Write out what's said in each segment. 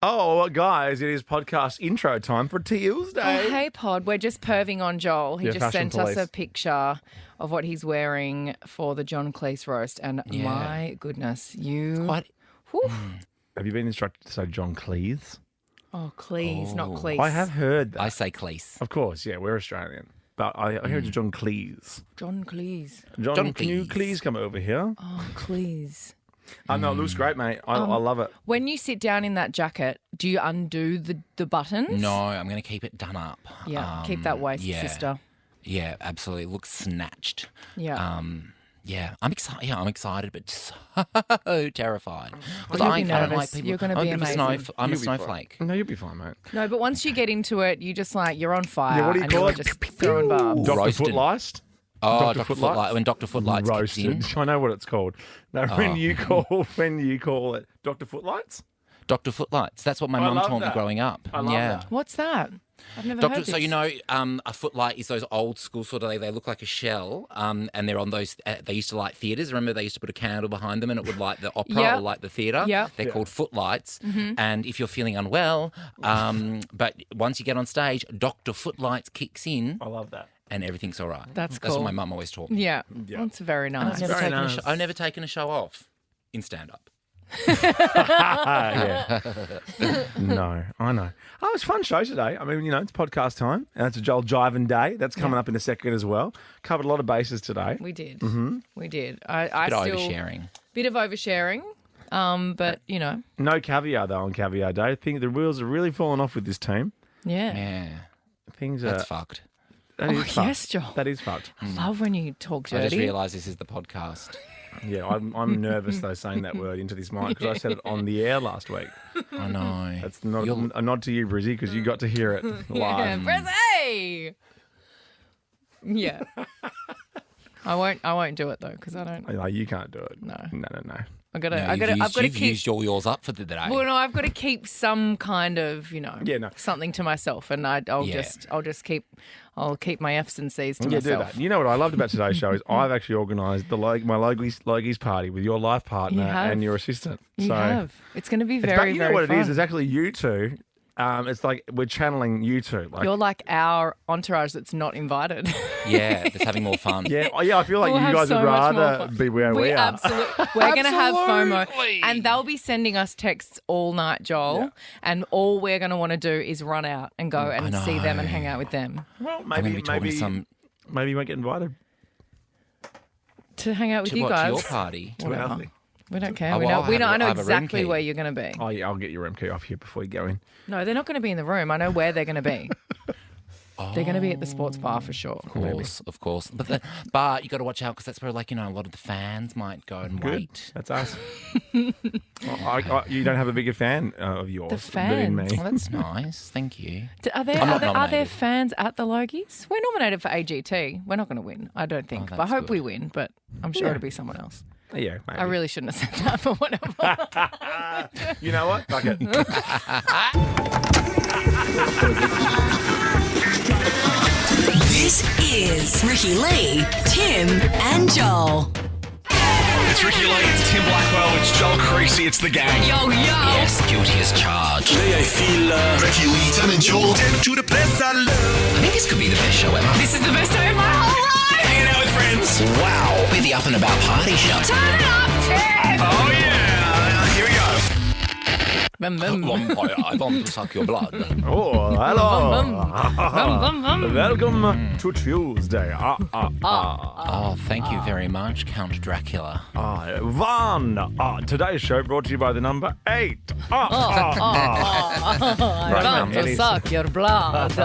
Oh, well, guys, it is podcast intro time for Tuesday. Oh, hey, Pod. We're just perving on Joel. He Yeah, just fashion sent police. us a picture of what he's wearing for the John Cleese roast. And my goodness, you... Quite. Whew. Have you been instructed to say John Cleese? Oh, Cleese, not Oh. Cleese. I have heard that. I say Cleese. Of course, yeah, we're Australian. But I heard it's John Cleese. John Cleese. John, John can you Cleese. please come over here? Oh, Cleese. No, it looks great, mate. I love it. When you sit down in that jacket, do you undo the buttons? No, I'm going to keep it done up. Yeah, keep that waist, yeah. sister. Yeah, absolutely. It looks snatched. Yeah. Yeah, I'm excited. Yeah, I'm excited, but so terrified. Because You'll I be don't nervous. like people. You're gonna I'm be a bit of a amazing. I'm a You'll be fine. snowflake. No, you'll be fine, mate. No, but once you get into it, you just you're on fire. Yeah, what do you and call you're it? just throwing barbs. Dr. Roasted. Footlights? Oh, Dr. Dr. Footlights? Footlight. When Dr. Footlights kicks in. Roasted. I know what it's called. No, when you call it Dr. Footlights? Dr. Footlights. That's what my I mum love taught me that. growing up. I love that. What's that? I've never heard this. So you know, a footlight is those old school sort of. They look like a shell, and they're on those. They used to light theatres. Remember, they used to put a candle behind them, and it would light the opera Yeah. or light the theatre. Yeah. They're called footlights. And if you're feeling unwell, but once you get on stage, Dr. Footlights kicks in, I love that. and everything's all right. That's That's cool. what my mum always taught me. Yeah, that's very nice. I've never taken a show off in stand up. Yeah. No, I know. Oh, it's a fun show today. I mean, it's podcast time, and it's a Joel Jivin day. That's coming up in a second as well. Covered a lot of bases today. We did. Mm-hmm. We did. I Bit still oversharing. bit of oversharing, but No caviar though on Caviar Day. I think the wheels are really falling off with this team. yeah. Yeah, Things that's are. fucked. That is fucked. Yes, Joel. That is fucked. I love when you talk I just dirty. realised this is the podcast. Yeah, I'm nervous though saying that word into this mic because I said it on the air last week. I know. That's not a nod to you, Brizzy, because you got to hear it Yeah, live. Brizzy! Yeah. I won't do it though because I don't. No, you can't do it. No. No. I've got No, to you've keep. used all yours up for the day. Well, no, I've got to keep some kind of, Yeah, no. something to myself, and I'll Yeah. just keep my F's and C's to Yeah, do myself. that. You know what I loved about today's show is I've actually organised my Logies party with your life partner You have. and your assistant. You have. It's going to be It's very, you very know what fun. it is? It's actually you two. It's like we're channeling you two. Like, You're like our entourage that's not invited. Yeah, just having more fun. yeah, I feel like We'll you have guys so would much more rather fun. be where we are. We're going to have FOMO. Absolutely. And they'll be sending us texts all night, Joel. Yeah. And all we're going to want to do is run out and go and see them and hang out with them. Well, I'm going to be talking maybe to some you won't get invited. To hang out with to you what, to guys. your party. Whatever. Nothing. We don't care. Oh, we well, know. I We have know. a- I know I have a room exactly key. where you're going to be. Oh yeah, I'll get your room key off here before you go in. No, they're not going to be in the room. I know where they're going to be. They're going to be at the sports bar for sure. Of course. But you got to watch out because that's where, a lot of the fans might go and Good. wait. That's us. You don't have a bigger fan of yours The than me. fans. Well, that's nice. Thank you. Are I'm not there nominated. fans at the Logies? We're nominated for AGT. We're not going to win, I don't think. But I that's hope good. we win, but I'm sure it'll be someone else. Yeah, maybe. I really shouldn't have said that, but whatever. You know what? Fuck it. This is Ricky Lee, Tim, and Joel. It's Ricky Lee, it's Tim Blackwell, it's Joel Creasy, it's the gang. Yo, yo. Yes, guilty as charged. I feel Ricky Lee, Tim and Joel. Tim to the place I love. I think this could be the best show ever. This is the best day of my whole life. Hanging out with friends. Wow. We're the up and about party show. Turn it up, Tim. Oh yeah, here we go. Bum, bum. Vampire, I want to suck your blood. Oh, hello. Bum, bum, bum. Welcome to Tuesday. Oh, thank you very much, Count Dracula. Van. Today's show brought to you by the number 8. I want to suck your blood.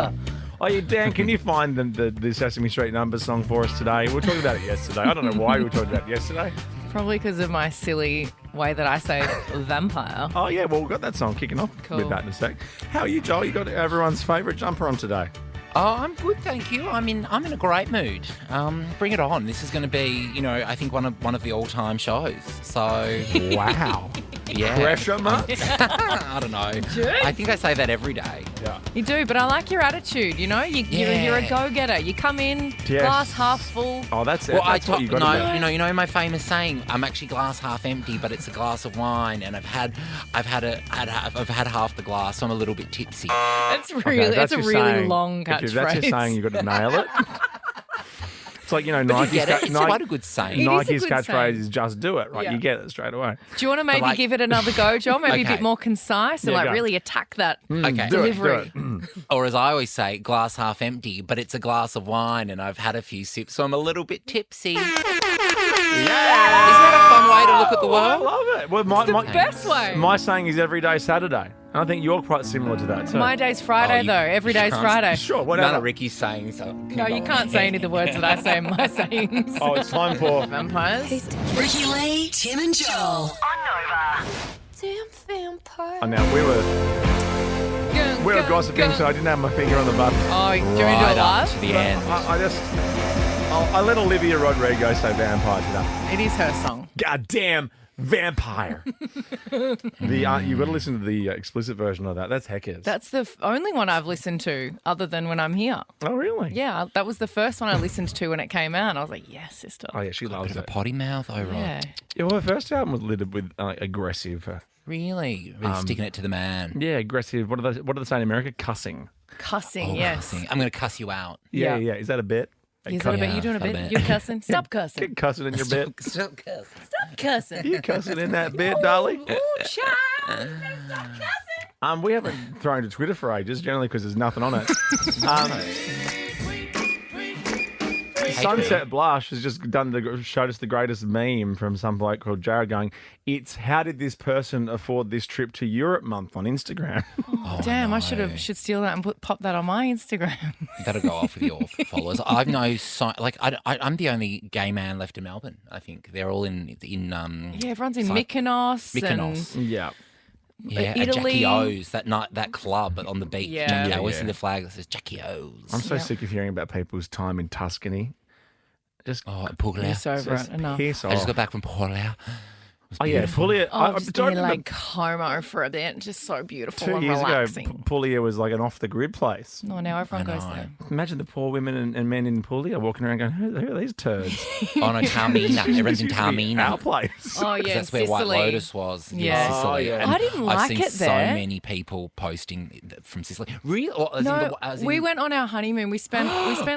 Oh, yeah, Dan, can you find the Sesame Street Numbers song for us today? We were talking about it yesterday. I don't know why we were talking about it yesterday. Probably because of my silly way that I say vampire. Oh, yeah, well, we've got that song kicking off Cool. with that in a sec. How are you, Joel? You got everyone's favourite jumper on today. Oh, I'm good, thank you. I'm in a great mood. Bring it on. This is going to be, I think one of the all-time shows. So Wow. Yeah. Pressure marks? I don't know. I think I say that every day. Yeah. You do, but I like your attitude, you know? You're a go-getter. You come in, Yes. glass half full. Oh, that's it. Well, That's what you got to do. you know my famous saying. I'm actually glass half empty, but it's a glass of wine, and I've had half the glass, so I'm a little bit tipsy. It's Okay, really, that's it's a your really saying. long If catchphrase. that's your saying, you've got to nail it. It's like, But you Nike's, get it. It's quite a good saying. It is a Nike's good catchphrase saying. is just do it, right? Yeah. You get it straight away. Do you want to maybe like- give it another go, Joel? Maybe a Okay. bit more concise and Yeah, like go. really attack that Okay. Do it, delivery. do it. Or as I always say, glass half empty, but it's a glass of wine, and I've had a few sips, so I'm a little bit tipsy. Yeah. Isn't that a fun way to look at the Oh, I world? love it. Well, It's the best way. My saying is every day Saturday. And I think you're quite similar to that too. My day's Friday, Oh, you- though. Every day's can't- Friday. Sure, None whatever. of Ricky's saying so. No, you can't say any of the words that I say in my sayings. Oh, it's time for... Vampires. Ricky Lee, Tim and Joel. Damn vampire. Oh, now, we were gossiping, so I didn't have my finger on the button. Oh, do you want to do Right it up live? to the end. I let Olivia Rodrigo say vampire today. It is her song. Goddamn vampire. You've got to listen to the explicit version of that. That's heckers. That's the only one I've listened to other than when I'm here. Oh, really? Yeah, that was the first one I listened to when it came out. And I was like, yes, sister. Oh, yeah, she loves Bit of it. a potty mouth, oh, right. Yeah. Yeah, well, her first album was littered with aggressive. Really sticking it to the man. Yeah, aggressive. What do they say in America? Cussing. Cussing, yes. Cussing. I'm going to cuss you out. Yeah, Yeah. yeah. Is that a bit? Is that a bit? Yeah, You doing a a bit? bit. You're cussing? Stop cussing. Get cussing in your bit. Stop cussing. Stop cussing. You cussing in that bit, darling? Ooh, child. Stop cussing. We haven't thrown to Twitter for ages, generally because there's nothing on it. Sunset Blush has just showed us the greatest meme from some bloke called Jared going, it's how did this person afford this trip to Europe month on Instagram? Damn, I should steal that and pop that on my Instagram. That'll go off with your followers. I've no sign. Like I'm the only gay man left in Melbourne. I think they're all in Yeah, everyone's in Like- Mykonos. Mykonos. Yeah. Yeah, at Italy. Jackie O's, that club on the beach. Yeah. Jackie, I Yeah, always yeah. see the flag that says Jackie O's. I'm so sick of hearing about people's time in Tuscany. Just Puglia. It's over it. Enough. piss I just off. got back from Puglia. Oh, yeah, Puglia. Oh, just being like Como for a bit. Just so beautiful 2 and years relaxing. ago, Puglia was like an off-the-grid place. No, now everyone I goes know. there. Imagine the poor women and men in Puglia walking around going, who are these turds? Oh no, Taormina. Everyone's in This used to be Our Taormina. place. Oh, yeah, That's in where White Sicily. Lotus was. in Yeah. Sicily. Oh, yeah. And I didn't I've like seen it so there. many people posting from Sicily. Really? Or as in No, the, as in, we went on our honeymoon. We spent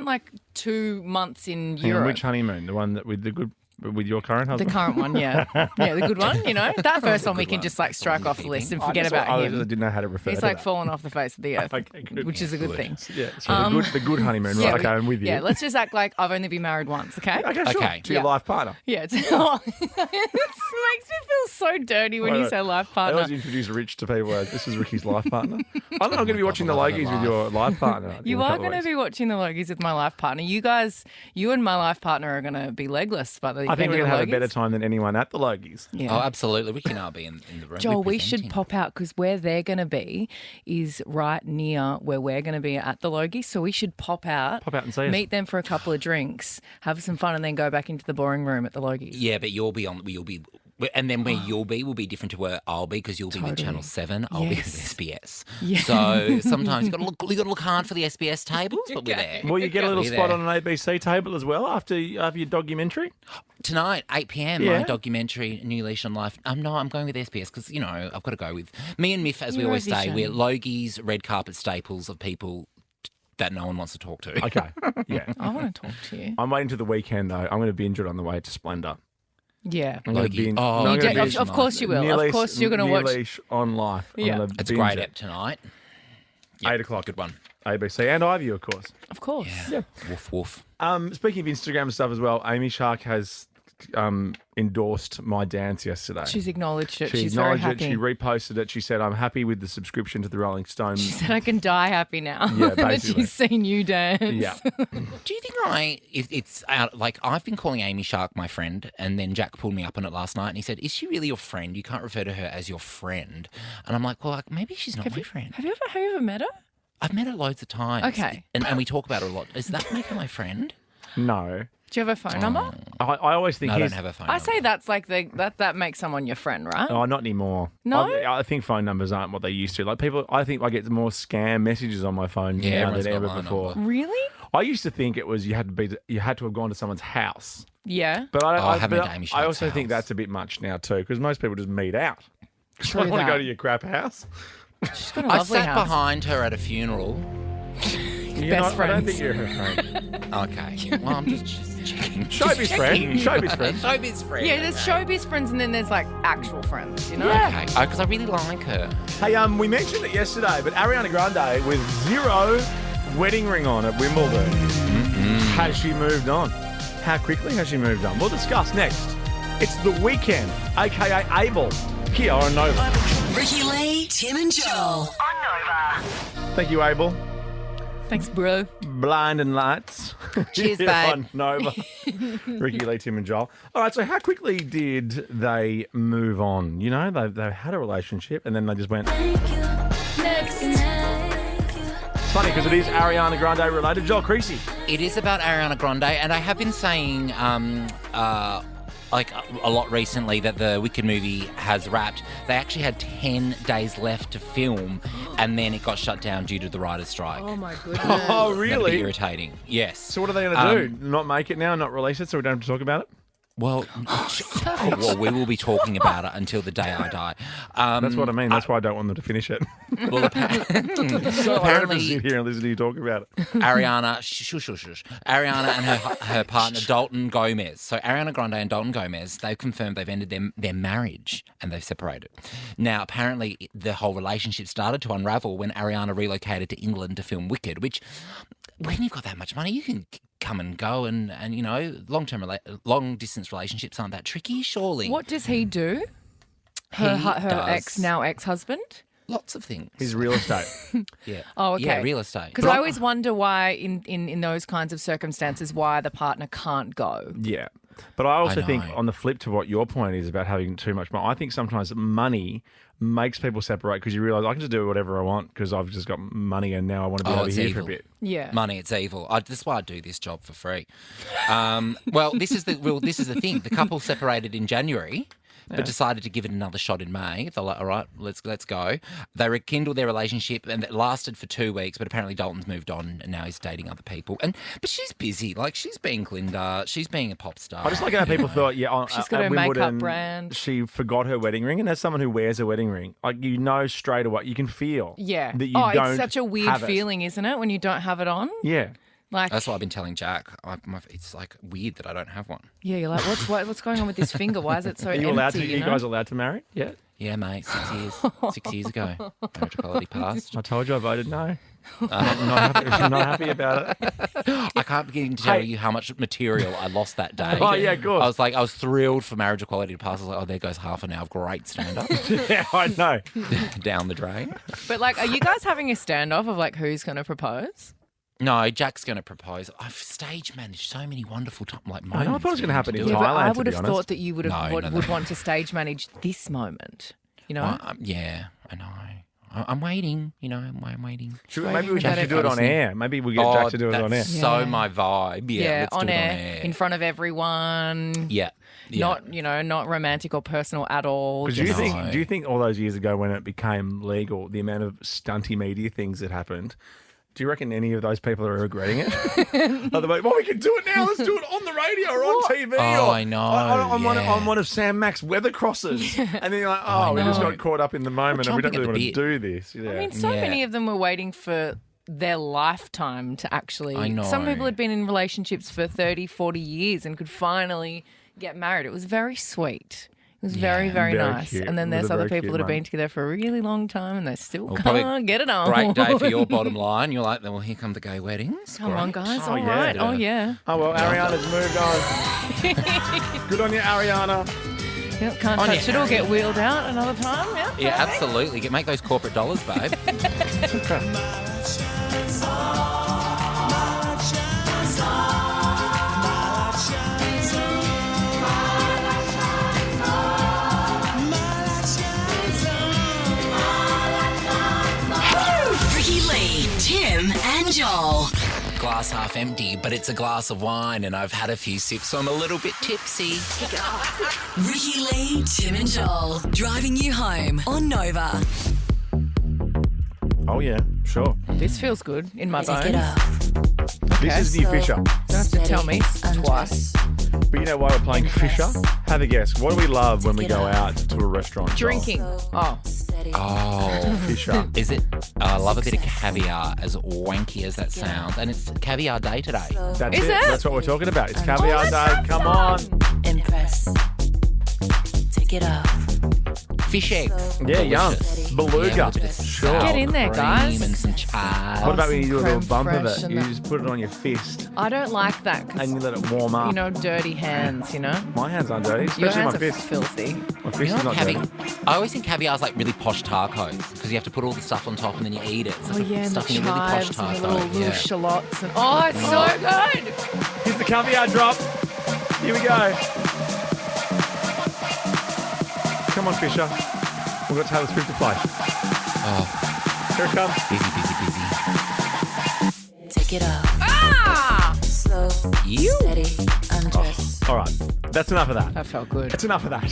like 2 months in Hang on, Europe. which honeymoon? The one that with your current The husband? current one, yeah. Yeah, the good one, you know. That first one we can one. just like The strike one off the you're list and I forget just- about I him. didn't know how to refer He's to like that. fallen off the face of the earth, Okay, good. which is a good thing. Yeah, so the good honeymoon, right? Okay, I'm with you. Yeah, let's just act like I've only been married once, okay? Okay, sure. Okay. To your Yeah. life partner. Yeah, it makes me feel so dirty when you Wait, say life I always partner. introduce Rich to people as this is Ricky's life partner. I'm going to be watching the Logies with your life partner. You are going to be watching the Logies with my life partner. You and my life partner are going to be legless by the I think end we're of going to the have a better Logies. time than anyone at the Logies. Yeah. Oh, absolutely. Ricky and I'll be in the room. Joel, we should representing. pop out because where they're going to be is right near where we're going to be at the Logie. So we should pop out and see us. meet them for a couple of drinks, have some fun, and then go back into the boring room at the Logies. Yeah, but you'll be, and then where you'll be will be different to where I'll be because you'll be with Totally. Channel 7. I'll be with Yes. SBS. Yeah. So sometimes you got to look hard for the SBS tables, but we're there. Will you get a little We're spot there. on an ABC table as well after your documentary? Tonight, 8 p.m, Yeah. my documentary, New Leash on Life. No, I'm going with SBS because, I've got to go with me and Miff, as we always say, Eurovision. we're Logies, red carpet staples of people that no one wants to talk to. Okay, yeah. I want to talk to you. I'm waiting to the weekend, though. I'm going to binge it on the way to Splendour. Yeah. I'm going to Logie. binge. Oh, no, I'm you gonna do- binge Of course you will. New Of Leash- course you're going to New watch. Leash on Life. I'm Yeah. gonna It's binge great it. app tonight. 8 o'clock. Good one. ABC and iView, of course. Of course. Yeah. Woof, woof. Speaking of Instagram stuff as well, Amy Shark has endorsed my dance yesterday. She's acknowledged it. She She's very acknowledged it. happy. She reposted it. She said, "I'm happy with the subscription to the Rolling Stone." She said, I can die happy now. Yeah, that basically. she's seen you dance. Yeah. Do you think it's out, like I've been calling Amy Shark my friend, and then Jack pulled me up on it last night and he said, "Is she really your friend? You can't refer to her as your friend." And I'm like, well, maybe she's not my friend. Have you ever met her? I've met her loads of times. Okay. And we talk about her a lot. Does that make her my friend? No. Do you have a phone number? I always think No, I his... don't have a phone I number. say that's like that makes someone your friend, right? Oh, not anymore. No? I think phone numbers aren't what they used to. Like people, I think I get more scam messages on my phone Yeah, now everyone's than got ever my before. number. Really? I used to think it was you had to have gone to someone's house. Yeah. But I haven't been to Amy I Shark's also think house. that's a bit much now too, because most people just meet out. True I don't want to that. go to your crap house. She's got a I lovely sat house. behind her at a funeral. Best I don't friends. think you're her friend. Okay. Well, I'm just checking. Showbiz friend. Showbiz friend. Showbiz friend. Yeah, there's showbiz friends and then there's like actual friends, you know? Okay. Because I really like her. Hey, we mentioned it yesterday, but Ariana Grande with 0 wedding ring on at Wimbledon. Has she moved on? How quickly has she moved on? We'll discuss next. It's The Weekend, aka Abel, here on Nova. Ricky Lee, Tim and Joel. Thank you, Abel. Thanks, bro. Blind and Lights. Cheers, Here babe. on Nova. Ricky, Lee, Tim and Joel. All right, so how quickly did they move on? You know, they had a relationship and then they just went... Next. It's funny because it is Ariana Grande related. Joel Creasy. It is about Ariana Grande, and I have been saying like a lot recently that the Wicked movie has wrapped. They actually had 10 days left to film, and then it got shut down due to the writer's strike. Oh my goodness. Oh, That'd be really? irritating. Yes. So what are they going to do? Not make it now, not release it, so we don't have to talk about it? Well, we will be talking about it until the day I die. That's what I mean. That's why I don't want them to finish it. Well, So I have to apparently, sit here and listen to you talk about it. Ariana, Ariana and her partner Dalton Gomez. So Ariana Grande and Dalton Gomez, they've confirmed they've ended their marriage and they've separated. Now, apparently, the whole relationship started to unravel when Ariana relocated to England to film Wicked, which, when you've got that much money, you can come and go, and you know, long distance relationships aren't that tricky, surely. What does he do? He Her does ex-husband? lots of things. His real estate. Yeah. Oh, okay. Yeah, real estate. Because I always wonder why, in those kinds of circumstances, why the partner can't go. Yeah. But I also think know. on the flip to what your point is about having too much money, I think sometimes money makes people separate because you realise I can just do whatever I want because I've just got money and now I want to be over it's here evil. for a bit. Yeah. Money, it's evil. That's why I do this job for free. Well, this is the thing. The couple separated in January, but decided to give it another shot in May. They're like, all right, let's go. They rekindled their relationship, and it lasted for 2 weeks. But apparently, Dalton's moved on, and now he's dating other people. But she's busy. Like, she's being Glinda. She's being a pop star. I just like how people thought, She's got at her makeup Wimbledon, brand. She forgot her wedding ring, and as someone who wears a wedding ring, like you know straight away, you can feel Yeah. that you oh, don't it's such a weird have it. feeling, isn't it, when you don't have it on? Yeah. Like, That's what I've been telling Jack. It's like weird that I don't have one. yeah, you're like, what's going on with this finger? Why is it so Are you empty? allowed to? you You know? guys allowed to marry? Yeah. Yeah, mate. 6 years. 6 years ago, marriage equality passed. I told you I voted no. I'm not happy about it. I can't begin to tell you how much material I lost that day. Oh, yeah, good. I was thrilled for marriage equality to pass. I was like, oh, there goes half an hour of great stand up Yeah, I know. down the drain. But like, are you guys having a standoff of like who's going to propose? No, Jack's going to propose. I've stage managed so many wonderful moments. I thought it was going to happen in do it. Thailand. but I to would be have honest. thought that you would have No, would want to stage manage this moment. You know? Well, yeah, I know. I'm waiting. You know, I'm waiting. Maybe we Jack should do it on air. Maybe we get Jack to do it on air. that's so Yeah. my vibe. Yeah, let's on do it air, on air. in front of everyone. Yeah. Not not romantic or personal at all. Because just- do you think all those years ago when it became legal, the amount of stunty media things that happened, do you reckon any of those people are regretting it? Are they like, well, we can do it now. Let's do it on the radio or on TV. Oh, or I know, on yeah. one of Sam Mack's weather crosses. And then you're like, oh, we just got caught up in the moment and we don't chomping really at the want to do this. Yeah. I mean, so Yeah. many of them were waiting for their lifetime to actually. I know. Some people had been in relationships for 30, 40 years and could finally get married. It was very sweet. It was very, very Very nice. cute. And then It was there's a other very people cute that have been moment. together for a really long time and they still probably can't get it on. Great day for your bottom line. You're like, well, here come the gay weddings. Come on, Great. guys. Oh, All yeah. right. Oh, yeah. Oh, well, Ariana's moved on. Good on you, Ariana. Yep, can't On touch you, it or get wheeled out another time. Yeah, Yeah, perfect. absolutely. Make those corporate dollars, babe. Ricky Lee, Tim and Joel. glass half empty, but it's a glass of wine and I've had a few sips, so I'm a little bit tipsy. Ricky Lee, Tim and Joel, driving you home on Nova. Oh, yeah, sure. This feels good in my Take it bones. up. This is new Fisher. Don't have to tell me twice. But you know why we're playing Fisher? Have a guess. What do we love when we go out to a restaurant? Joel? Drinking. Oh. Oh, Fisher. is it? I love a bit of caviar, as wanky as that sounds. And it's caviar day today. That's Is it? That's what we're talking about. It's caviar day. Come on. Impress. Take it up. Fish eggs. Yeah, yum. Delicious. Beluga. Yeah, with a bit of Sure. sour Get in there, cream guys. And some chives. What about when you do a little creme bump of fraiche it? and You that. just put it on your fist I don't like that and you because, let it warm up. you know, dirty hands, you know? My hands aren't dirty, Your especially hands my are fist. filthy. My fist You know is not what dirty. I always think caviar is like really posh tacos because you have to put all the stuff on top and then you eat it. So Oh, it's like yeah, and the stuff in a really posh chives and the taco. little Yeah. shallots. And, oh, it's so good. Here's the caviar drop. Here we go. Come on, Fisher. We've got Taylor Swift to play. Oh, Here it comes. busy. Take it up. Ah! Slow. You. Steady. Undress. All right. That's enough of that. That felt good. That's enough of that.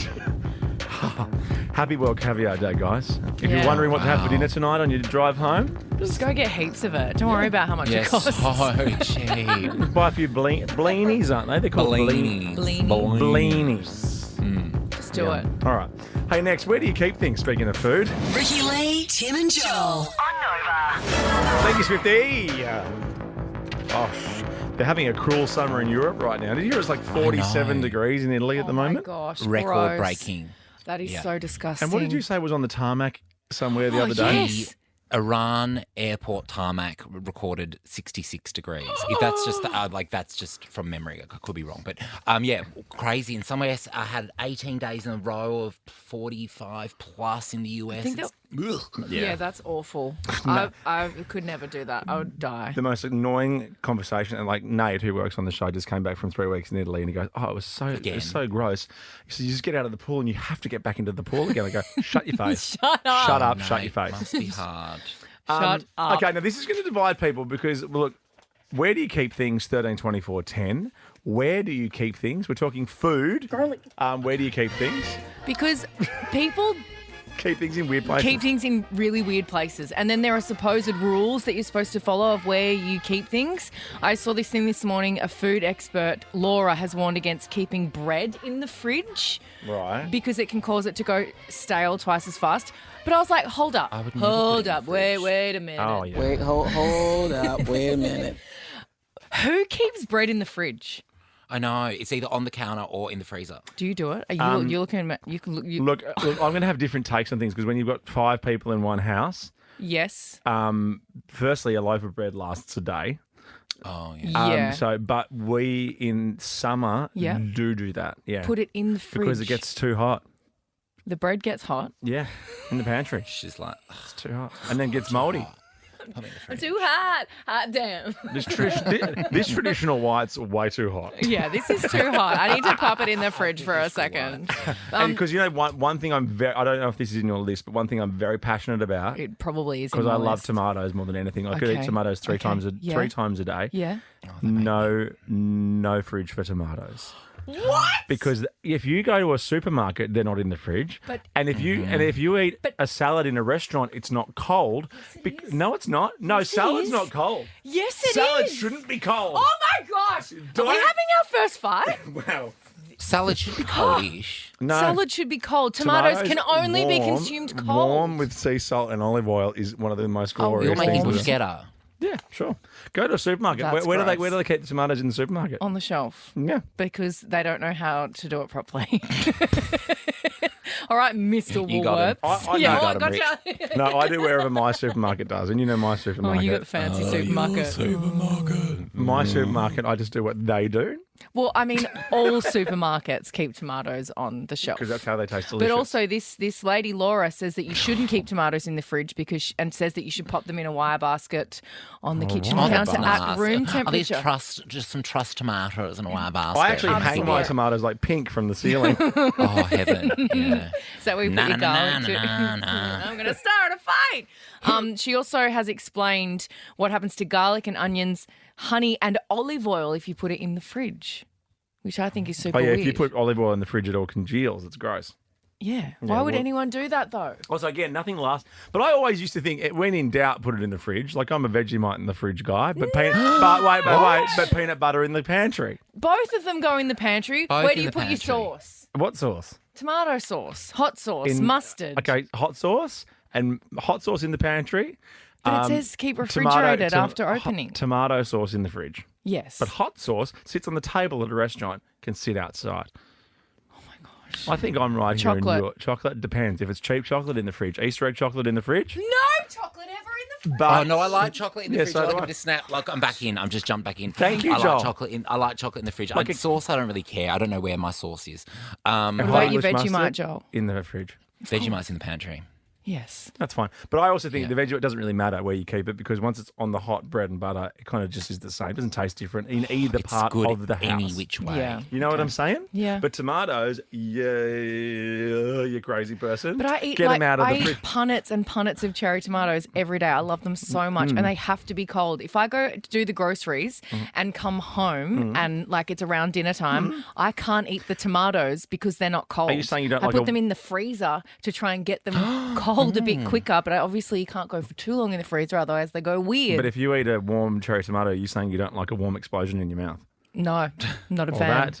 Happy World Caviar Day, guys. If Yeah. you're wondering what to have for dinner tonight on your drive home, Just go get heaps of it. Don't worry about how much it Yes, costs. so cheap. buy a few blinis, aren't they? They're called Blinis. blinis. Just do it. All right. Hey, next, where do you keep things, speaking of food? Ricky Lee, Tim and Joel. Thank you, Swifty. They're having a cruel summer in Europe right now. Did you hear it's like 47 know. degrees in Italy at the Oh my moment? gosh. Record gross. breaking. That is Yeah. so disgusting. And what did you say was on the tarmac somewhere the Oh, other day? yes. Aaaand airport tarmac recorded 66 degrees. If that's just that's just from memory. I could be wrong, but yeah, crazy. And somewhere else, I had 18 days in a row of 45 plus in the US. I think It's- Yeah, that's awful. I could never do that. I would die. The most annoying conversation, and like Nate, who works on the show, just came back from 3 weeks in Italy, and he goes, "Oh, it was so gross." He says, "You just get out of the pool, and you have to get back into the pool again." I go, "Shut your face! Shut up. Shut up! Mate, Shut your face!" Must be hard. Shut up. Okay, now this is going to divide people because look, where do you keep things? 13, 24, 10. Where do you keep things? We're talking food. Where do you keep things? Because people Keep things in weird places. keep things in really weird places. And then there are supposed rules that you're supposed to follow of where you keep things. I saw this thing this morning. A food expert, Laura, has warned against keeping bread in the fridge Right. because it can cause it to go stale twice as fast. But I was like, hold up. would never Hold put it in the up. Wait a minute. Oh yeah. Wait, hold up. Wait a minute. Who keeps bread in the fridge? I know. It's either on the counter or in the freezer. Do you do it? Are you looking at you can look you, Look, I'm going to have different takes on things because when you've got 5 people in one house, yes. firstly, a loaf of bread lasts a day. Oh, yeah. Yeah. But we in summer Yeah. do that. Yeah. Put it in the fridge. because it gets too hot. the bread gets hot. Yeah, in the pantry. She's like, It's too hot, and then gets mouldy. put me in the fridge. Too hot. Hot damn. This traditional white's way too hot. Yeah, this is too hot. I need to pop it in the fridge for a second. And because you know one thing I don't know if this is in your list, but one thing I'm very passionate about It probably is. because in I my love list. tomatoes more than anything. I could eat Okay. tomatoes three Okay. times Yeah. 3 times a day. Yeah. No fridge for tomatoes. What? Because if you go to a supermarket, they're not in the fridge. But- and if you eat a salad in a restaurant, it's not cold. No, it's not. No, salad's is. not cold. Yes, it is. Salad shouldn't be cold. Oh my gosh! Are we Don't- having our first fight? Wow. Salad should be coldish. No. Salad should be cold. Tomatoes can only be consumed cold. Warm with sea salt and olive oil is one of the most glorious You're making things. bruschetta. Yeah, sure. Go to a supermarket. That's Where do gross. they keep the tomatoes in the supermarket? On the shelf. Yeah. Because they don't know how to do it properly. All right, Mr. You got Woolworths. him. I yeah, know. well, Got him, gotcha. No, I do wherever my supermarket does, and you know my Oh, supermarket. you got the fancy supermarket. My supermarket, I just do what they do Well, I mean, all supermarkets keep tomatoes on the shelf. because that's how they taste delicious. But also, this lady Laura says that you shouldn't keep tomatoes in the fridge and says that you should pop them in a wire basket on the kitchen wire counter basket. at room Are these temperature. just some truss tomatoes in a wire basket? I actually hang my Absolutely. tomatoes like pink from the ceiling. Oh, heaven. Yeah. Is that where you put Na, your na, garlic na, to? na, na. I'm going to start a fight. She also has explained what happens to garlic and onions honey and olive oil if you put it in the fridge, which I think is super Oh, yeah, weird. if you put olive oil in the fridge, it all congeals. It's gross. Yeah. Why would anyone do that though? Also, again, nothing lasts. But I always used to think, when in doubt, put it in the fridge. Like, I'm a Vegemite in the fridge guy. But but peanut butter in the pantry. Both of them go in the pantry. Both Where in do you the put your pantry. sauce? What sauce? Tomato sauce, hot sauce, mustard. Okay, hot sauce and hot sauce in the pantry. But it says keep refrigerated after opening. Tomato sauce in the fridge. Yes. But hot sauce sits on the table at a restaurant, can sit outside. Oh my gosh. I think I'm right here in New York. Chocolate depends. If it's cheap chocolate in the fridge, Easter egg chocolate in the fridge. No chocolate ever in the fridge. But Oh no, I like chocolate in the Yeah, fridge. so I do like I. a bit of snap. Like I'm back in. I'm just jumped back in. Thank you, I Joel. like chocolate in the fridge. Like Like sauce, I don't really care. I don't know where my sauce is. What about your English Vegemite, mustard Joel? in the fridge. Vegemite's in the pantry. Yes. That's fine. But I also think Yeah. the Vegemite doesn't really matter where you keep it because once it's on the hot bread and butter, it kind of just is the same. It doesn't taste different in either It's part good of the house. any which way. Yeah. You know what I'm saying? Yeah. But tomatoes, yeah, you crazy person. But I eat Get like them out of I the eat fridge. punnets and punnets of cherry tomatoes every day. I love them so much, Mm. and they have to be cold. If I go do the groceries and come home Mm. and like it's around dinner time, I can't eat the tomatoes because they're not cold. you saying you don't I like put a- them in the freezer to try and get them cold a bit quicker. But obviously you can't go for too long in the freezer, otherwise they go weird. But if you eat a warm cherry tomato, you're saying you don't like a warm explosion in your mouth. No, not a Well, fan.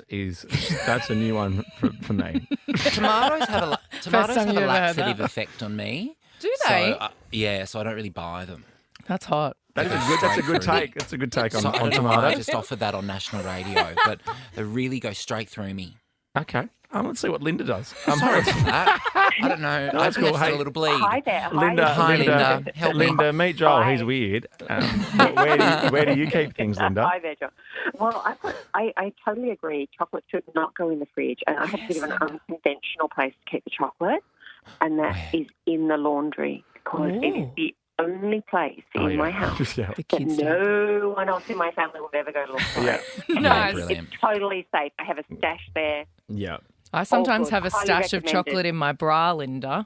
that's a new one for me. Tomatoes have a tomatoes time have you a ever heard laxative that. effect on me. Do they? So, so I don't really buy them. That's hot. That's a good Straight take. That's a good take So I on don't know why I tomato. just offered that on national radio, but they really go straight through me. Okay. Let's see what Linda does. Sorry for that. I don't know. I that's think cool. I just had Hey, a little bleed. Hi there. Linda, Hi, Linda. Help me. Linda, meet Joel. Hi. He's weird. Where do you keep things, Linda? Hi there, Joe. Well, I totally agree. Chocolate should not go in the fridge, and I have a bit of an unconventional place to keep the chocolate, and that is in the laundry because it is the only place in my house Yeah. The that kids do. no one else in my family will ever go to look for Yeah. it. Nice. Brilliant. It's totally safe. I have a stash there. Yeah. I sometimes good. have a Highly stash of recommended. chocolate in my bra, Linda,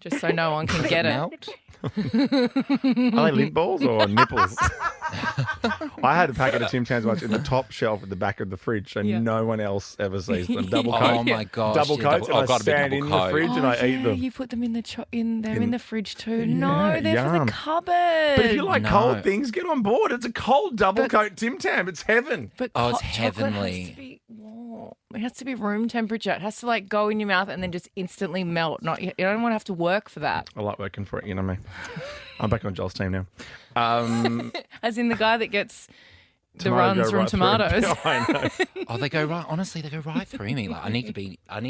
just so no one can get it. Melt? Are they lint balls or nipples? I had a packet of Tim Tams once in the top shelf at the back of the fridge, and Yeah. no one else ever sees them. Double Oh coat. my gosh. Double yeah, coats, I've and I got a big stand double in coat. the fridge and I eat them. You put them in the in the fridge too. No, Yeah, they're for yum. the cupboard. But if you like No. cold things, get on board. It's a cold double coat Tim Tam. It's heaven. But Oh, it's hot chocolate heavenly. has to be warm. It has to be room temperature. It has to like go in your mouth and then just instantly melt. Not you don't want to have to work for that. I like working for it, you know me. I'm back on Joel's team now. As in the guy that gets the Tomato runs go from right through. tomatoes. I know. Oh, they go right. Honestly, they go right through me. Like I need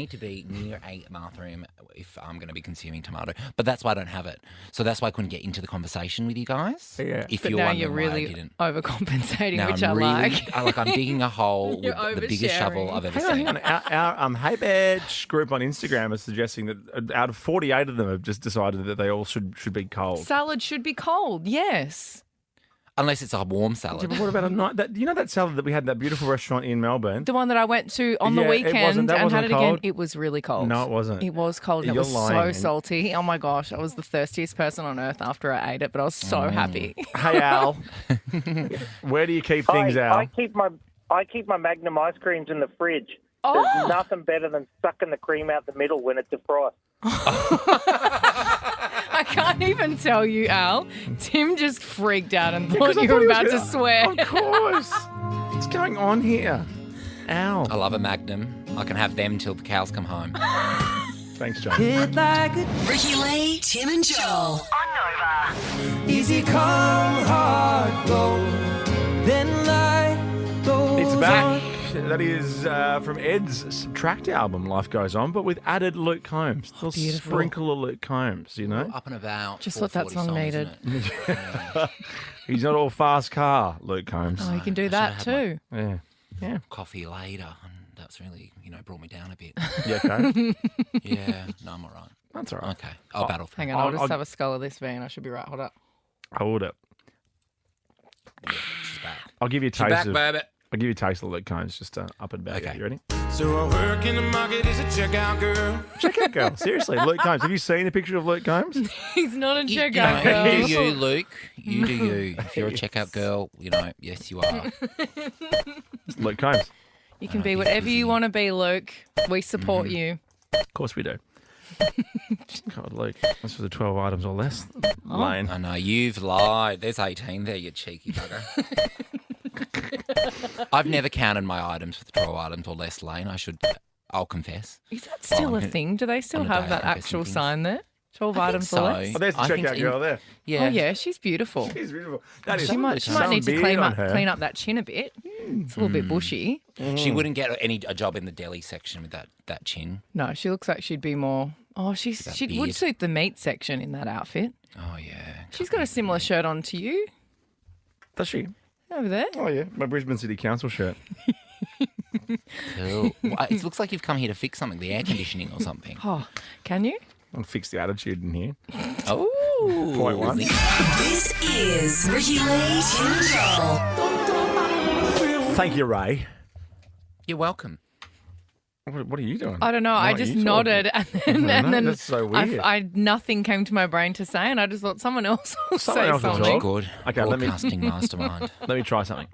to be near a bathroom if I'm going to be consuming tomato. But that's why I don't have it. So that's why I couldn't get into the conversation with you guys. Yeah. If But you're now wondering you're why I really didn't. overcompensating, Now which I'm I really, like. I'm digging a hole with You're the biggest shovel oversharing. I've ever Hang seen. on. Our Hey Betch group on Instagram is suggesting that out of 48 of them have just decided that they all should be cold. Salad should be cold. Yes. Unless it's a warm salad. Yeah, but what about a night? You know that salad that we had at that beautiful restaurant in Melbourne? The one that I went to on Yeah, the it weekend wasn't- that and had wasn't it again. cold? It was really cold. No, it wasn't. It was cold. And it You're was lying. so salty. Oh my gosh, I was the thirstiest person on earth after I ate it, but I was so happy. Hey Al, where do you keep things, Al? I keep my Magnum ice creams in the fridge. Oh. There's nothing better than sucking the cream out the middle when it's defrost. I can't even tell you, Al. Tim just freaked out and thought 'Cause I you thought were he was about to gonna- swear. Of course. What's going on here? Al. I love a Magnum. I can have them till the cows come home. Thanks, John. Ricky Lee, Tim and Joel. It's back. That is from Ed's Subtract album, Life Goes On, but with added Luke Combs. A little beautiful. sprinkle of Luke Combs, you know? Up and about. Just what that 4:40 song songs, needed. isn't it? He's not all fast car, Luke Combs. Oh, you can do that too. Yeah. Coffee later. And that's really, brought me down a bit. Yeah, okay. Yeah. No, I'm all right. That's all right. Okay. I'll battle for Hang it. on, I'll I'll- just have a skull of this vein. I should be right. Hold up. Hold it. She's back. I'll give you a She's taste back, of... baby. I'll give you a taste of Luke Combs just up and back. Okay. You ready? So I work in the market as a checkout girl. Checkout girl. Seriously, Luke Combs. Have you seen a picture of Luke Combs? He's not a You checkout know, girl. you do you, Luke. You do you. If you're a checkout girl, yes, you are. Luke Combs. You can be whatever you want to be, Luke. We support you. Of course we do. God, Luke. This was the 12 items or less. Lane. I know, you've lied. There's 18 there, you cheeky bugger. I've never counted my items for the 12 items or less, Lane. I'll confess. Is that still a thing? Do they still on the have day that I'm actual confessing sign there? 12 I think items so. or less? Oh, there's the I think checkout girl there. Yeah. Oh, yeah, she's beautiful. She's beautiful. That is She might some need to beard on her. clean up that chin a bit. It's a little bit bushy. She wouldn't get a job in the deli section with that chin. No, she looks like she'd be more. Oh, she would beard. suit the meat section in that outfit. Oh, yeah. She's got a similar shirt on to you Does she? over there. Oh, yeah. My Brisbane City Council shirt. Cool. Well, it looks like you've come here to fix something, the air conditioning or something. Oh, can you? I'll fix the attitude in here. Oh. Point one. This is Ricky Lee, Tim and Joel. Thank you, Ray. You're welcome. What are you doing? I don't know. Why I are just you nodded talking? and then That's so weird. nothing came to my brain to say, and I just thought someone else will Someone say else will something. talk. Good. Okay, let me- Broadcasting mastermind. Let me try something.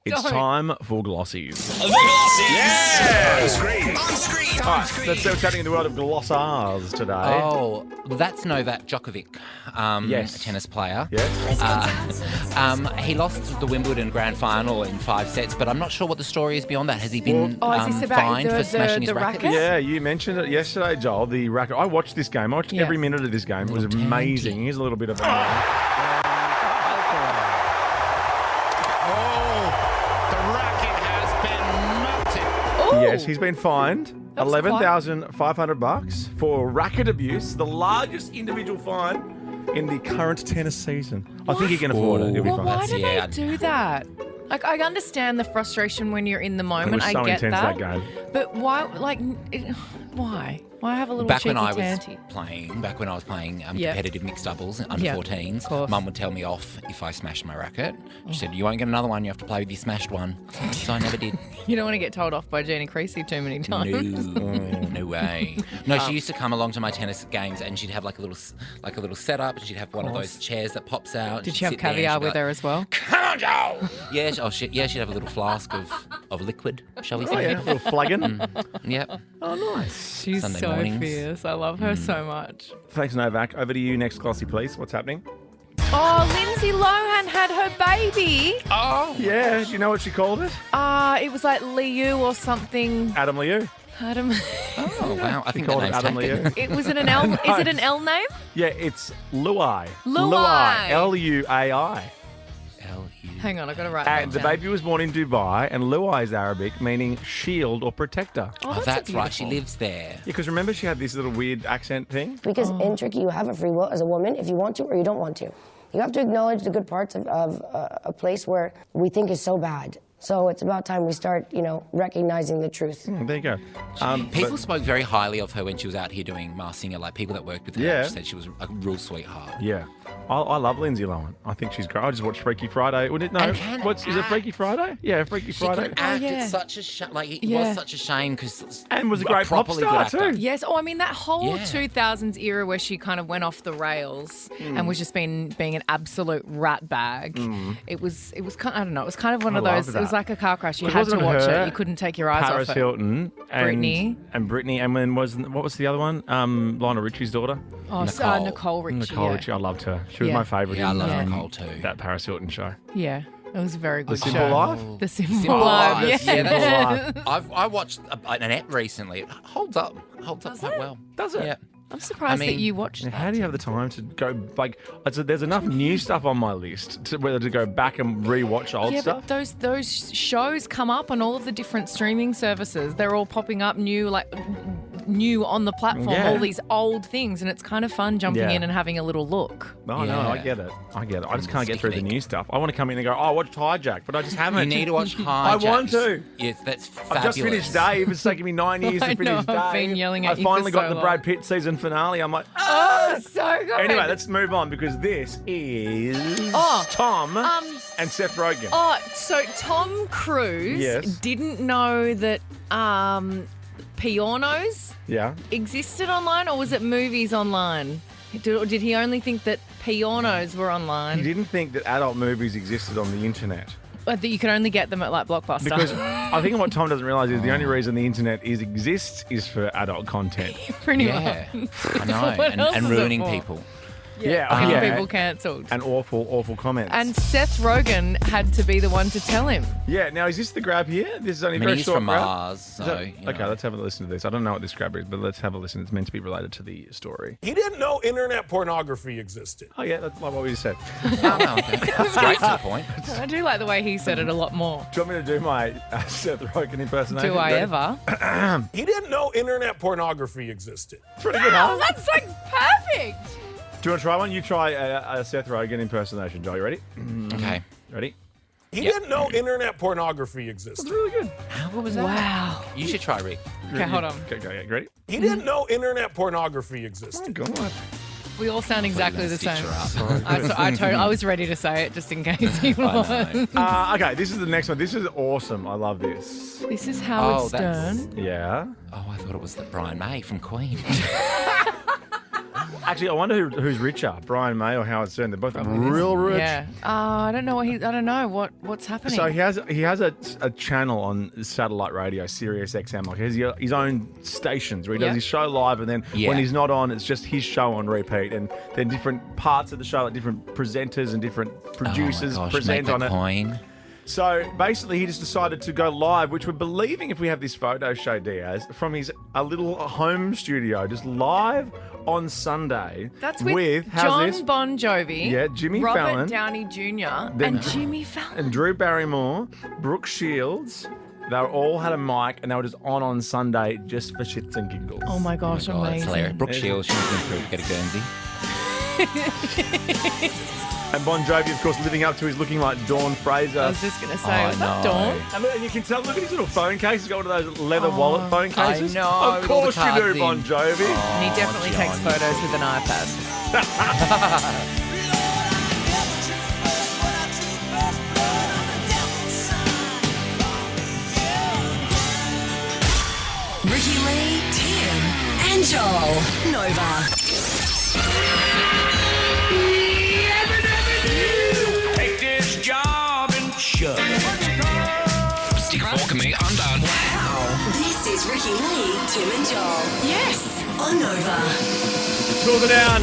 It's Don't. time for Glossys. The Glossys. Yeah! On screen. All right, let's see what's happening in the world of Glossars today. Oh, that's Novak Djokovic, Yes. a tennis player. Yes. He lost the Wimbledon Grand Final in 5 sets, but I'm not sure what the story is beyond that. Has he been Oh, is this about fined for smashing his the racket? racket? Yeah, you mentioned it yesterday, Joel, the racket. I watched this game. I watched Yeah. every minute of this game. It was Little amazing. tanky. Here's a little bit of Oh, the racket has been melted. Ooh. Yes, he's been fined That was $11,500 for racket abuse, the largest individual fine in the current tennis season. I think he can afford it. He'll be Well, fine. why do yeah, they do that? Like, I understand the frustration when you're in the It moment. was so I get intense, that. that game. But why? Like, why? Why have a little Back cheeky when I was tanty? playing Yeah. competitive mixed doubles under Yeah, 14s, of course. Mum would tell me off if I smashed my racket. She said, "You won't get another one. You have to play with your smashed one." So I never did. You don't want to get told off by Jeannie Creasy too many times. No way. No, she used to come along to my tennis games, and she'd have like a little setup, and she'd have one of those chairs that pops out. Did she have caviar with her as well? Come on, Joel. Yeah, she'd have a little flask of liquid, shall we Oh, say? yeah, a little flagon. Yep. Oh, nice. She's Sunday so mornings. fierce. I love her so much. Thanks, Novak. Over to you next, Glossy, please. What's happening? Oh, Lindsay Lohan had her baby. Oh, yeah. Do you know what she called it? It was like Liu or something. Adam Liu. Adam. Oh wow, I think called that it name's Adam taken. Liu. It was it an L? Is it an L name? Yeah, it's Luai. Luai. Luai. Hang on, I got to write that And the down. baby was born in Dubai, and Luai is Arabic, meaning shield or protector. Oh, That's right. She beautiful. lives there. Yeah, because remember she had this little weird accent thing? Because in Turkey, you have a free will as a woman if you want to or you don't want to. You have to acknowledge the good parts of a place where we think is so bad. So it's about time we start, recognizing the truth. There you go. People spoke very highly of her when she was out here doing Masked Singer. Like people that worked with her, Yeah. she said she was a real sweetheart. Yeah. I love Lindsay Lohan. I think she's great. I just watched Freaky Friday. Would it? No. And can Is it Freaky Friday? Yeah, Freaky She Friday. can act. yeah. It's such a shame. Like it Yeah. was such a shame because And was a great pop properly star good actor. too. Yes. Oh, I mean that whole Yeah. 2000s era where she kind of went off the rails and was just being an absolute rat bag. It was kind. I don't know. It was kind of one of I those. loved It was that. like a car crash. You It had to wasn't watch her, it. You couldn't take your eyes Paris off it. Hilton and Britney. and then what was the other one? Lionel Richie's daughter. Oh, Nicole. Nicole Richie. Nicole yeah. Richie. I loved her. She was Yeah. my favourite. Yeah, I in, love Yeah. Nicole too. that Paris Hilton show. Yeah. It was a very good The Simple show. Life. The Simple, Simple Life. Life. Yeah. Simple Life. I watched an app recently. It holds up. Holds up quite well. Does it? Yeah. I'm surprised I that mean- you watched that. How do you have the time to go there's enough new stuff on my list to whether to go back and rewatch old Yeah, stuff? but those shows come up on all of the different streaming services. They're all popping up new, like new on the platform, Yeah. all these old things, and it's kind of fun jumping Yeah. in and having a little look. No, I get it. I just can't get through the new stuff. I want to come in and go, I watched Hijack, but I just haven't. You need to watch Hijack. I want to. Yes, that's fabulous. I've just finished Dave. It's taken me 9 years to I finish know, Dave. I've been yelling at I you finally for got so the long. Brad Pitt season finale. I'm like, Oh, so good. Anyway, let's move on because this is Tom and Seth Rogen. Oh, so Tom Cruise Yes. didn't know that pianos Yeah. existed online, or was it movies online? Did he only think that pianos were online? He didn't think that adult movies existed on the internet. But that you could only get them at like Blockbuster. Because I think what Tom doesn't realise is the only reason the internet exists is for adult content. Pretty Yeah, much. I know, What else and is it ruining for? people. Getting people cancelled. And awful comments. And Seth Rogen had to be the one to tell him. Yeah, now is this the grab here? This is only I mean, very he's short from grab. Mars, Is so, that- you okay, know. let's have a listen to this. I don't know what this grab is, but let's have a listen. It's meant to be related to the story. He didn't know internet pornography existed. Oh yeah, that's like what we just said. Straight to the point. I do like the way he said it a lot more. Do you want me to do my Seth Rogen impersonation? Do I Ready? ever? He didn't know internet pornography existed. Pretty good, Oh, huh? that's like perfect. Do you want to try one? You try a Seth Rogen impersonation. Joel, you ready? Okay. Ready? He didn't know internet pornography existed. Really good. What was that? Wow. You should try, Rick. Okay, hold on. Okay, ready? He didn't know internet pornography Oh, existed. God. We all sound exactly the Stitch same. her up. I was ready to say it just in case he was. Okay, this is the next one. This is awesome. I love this. This is Howard Oh, that's- Stern. Yeah. Oh, I thought it was Brian May from Queen. Actually, I wonder who's richer, Brian May or Howard Stern. They're both real rich. Yeah. I don't know what's happening. So he has a channel on satellite radio, Sirius XM. Like he has his own stations where he does Yeah. his show live, and then Yeah. when he's not on, it's just his show on repeat. And then different parts of the show, like different presenters and different producers oh my gosh, present make on the it. coin. So basically, he just decided to go live, which we're believing, if we have this photo show, Diaz, from a little home studio, just live on Sunday. That's with how's John this? Bon Jovi, Yeah, Jimmy Robert Fallon, Downey Jr. Then and Jimmy Fallon. and Drew Barrymore, Brooke Shields. They all had a mic and they were just on Sunday just for shits and giggles. Oh my gosh, Oh, that's amazing. hilarious. Brooke Shields, she's been through to get a Guernsey. And Bon Jovi, of course, living up to his looking like Dawn Fraser. I was just going to say, Oh, was that no. Dawn? And you can tell, look at his little phone case. He's got one of those leather wallet phone I cases. know, Of with all the course you do, cards Bon in. Jovi. And he definitely takes Johnny. photos with an iPad. Ricky Lee, Tim, and Joel. Nova. Take this job and shove it. Stick a fork in me, I'm done. This is Ricky Lee, Tim, and Joel. Yes, on Nova. Tools are down.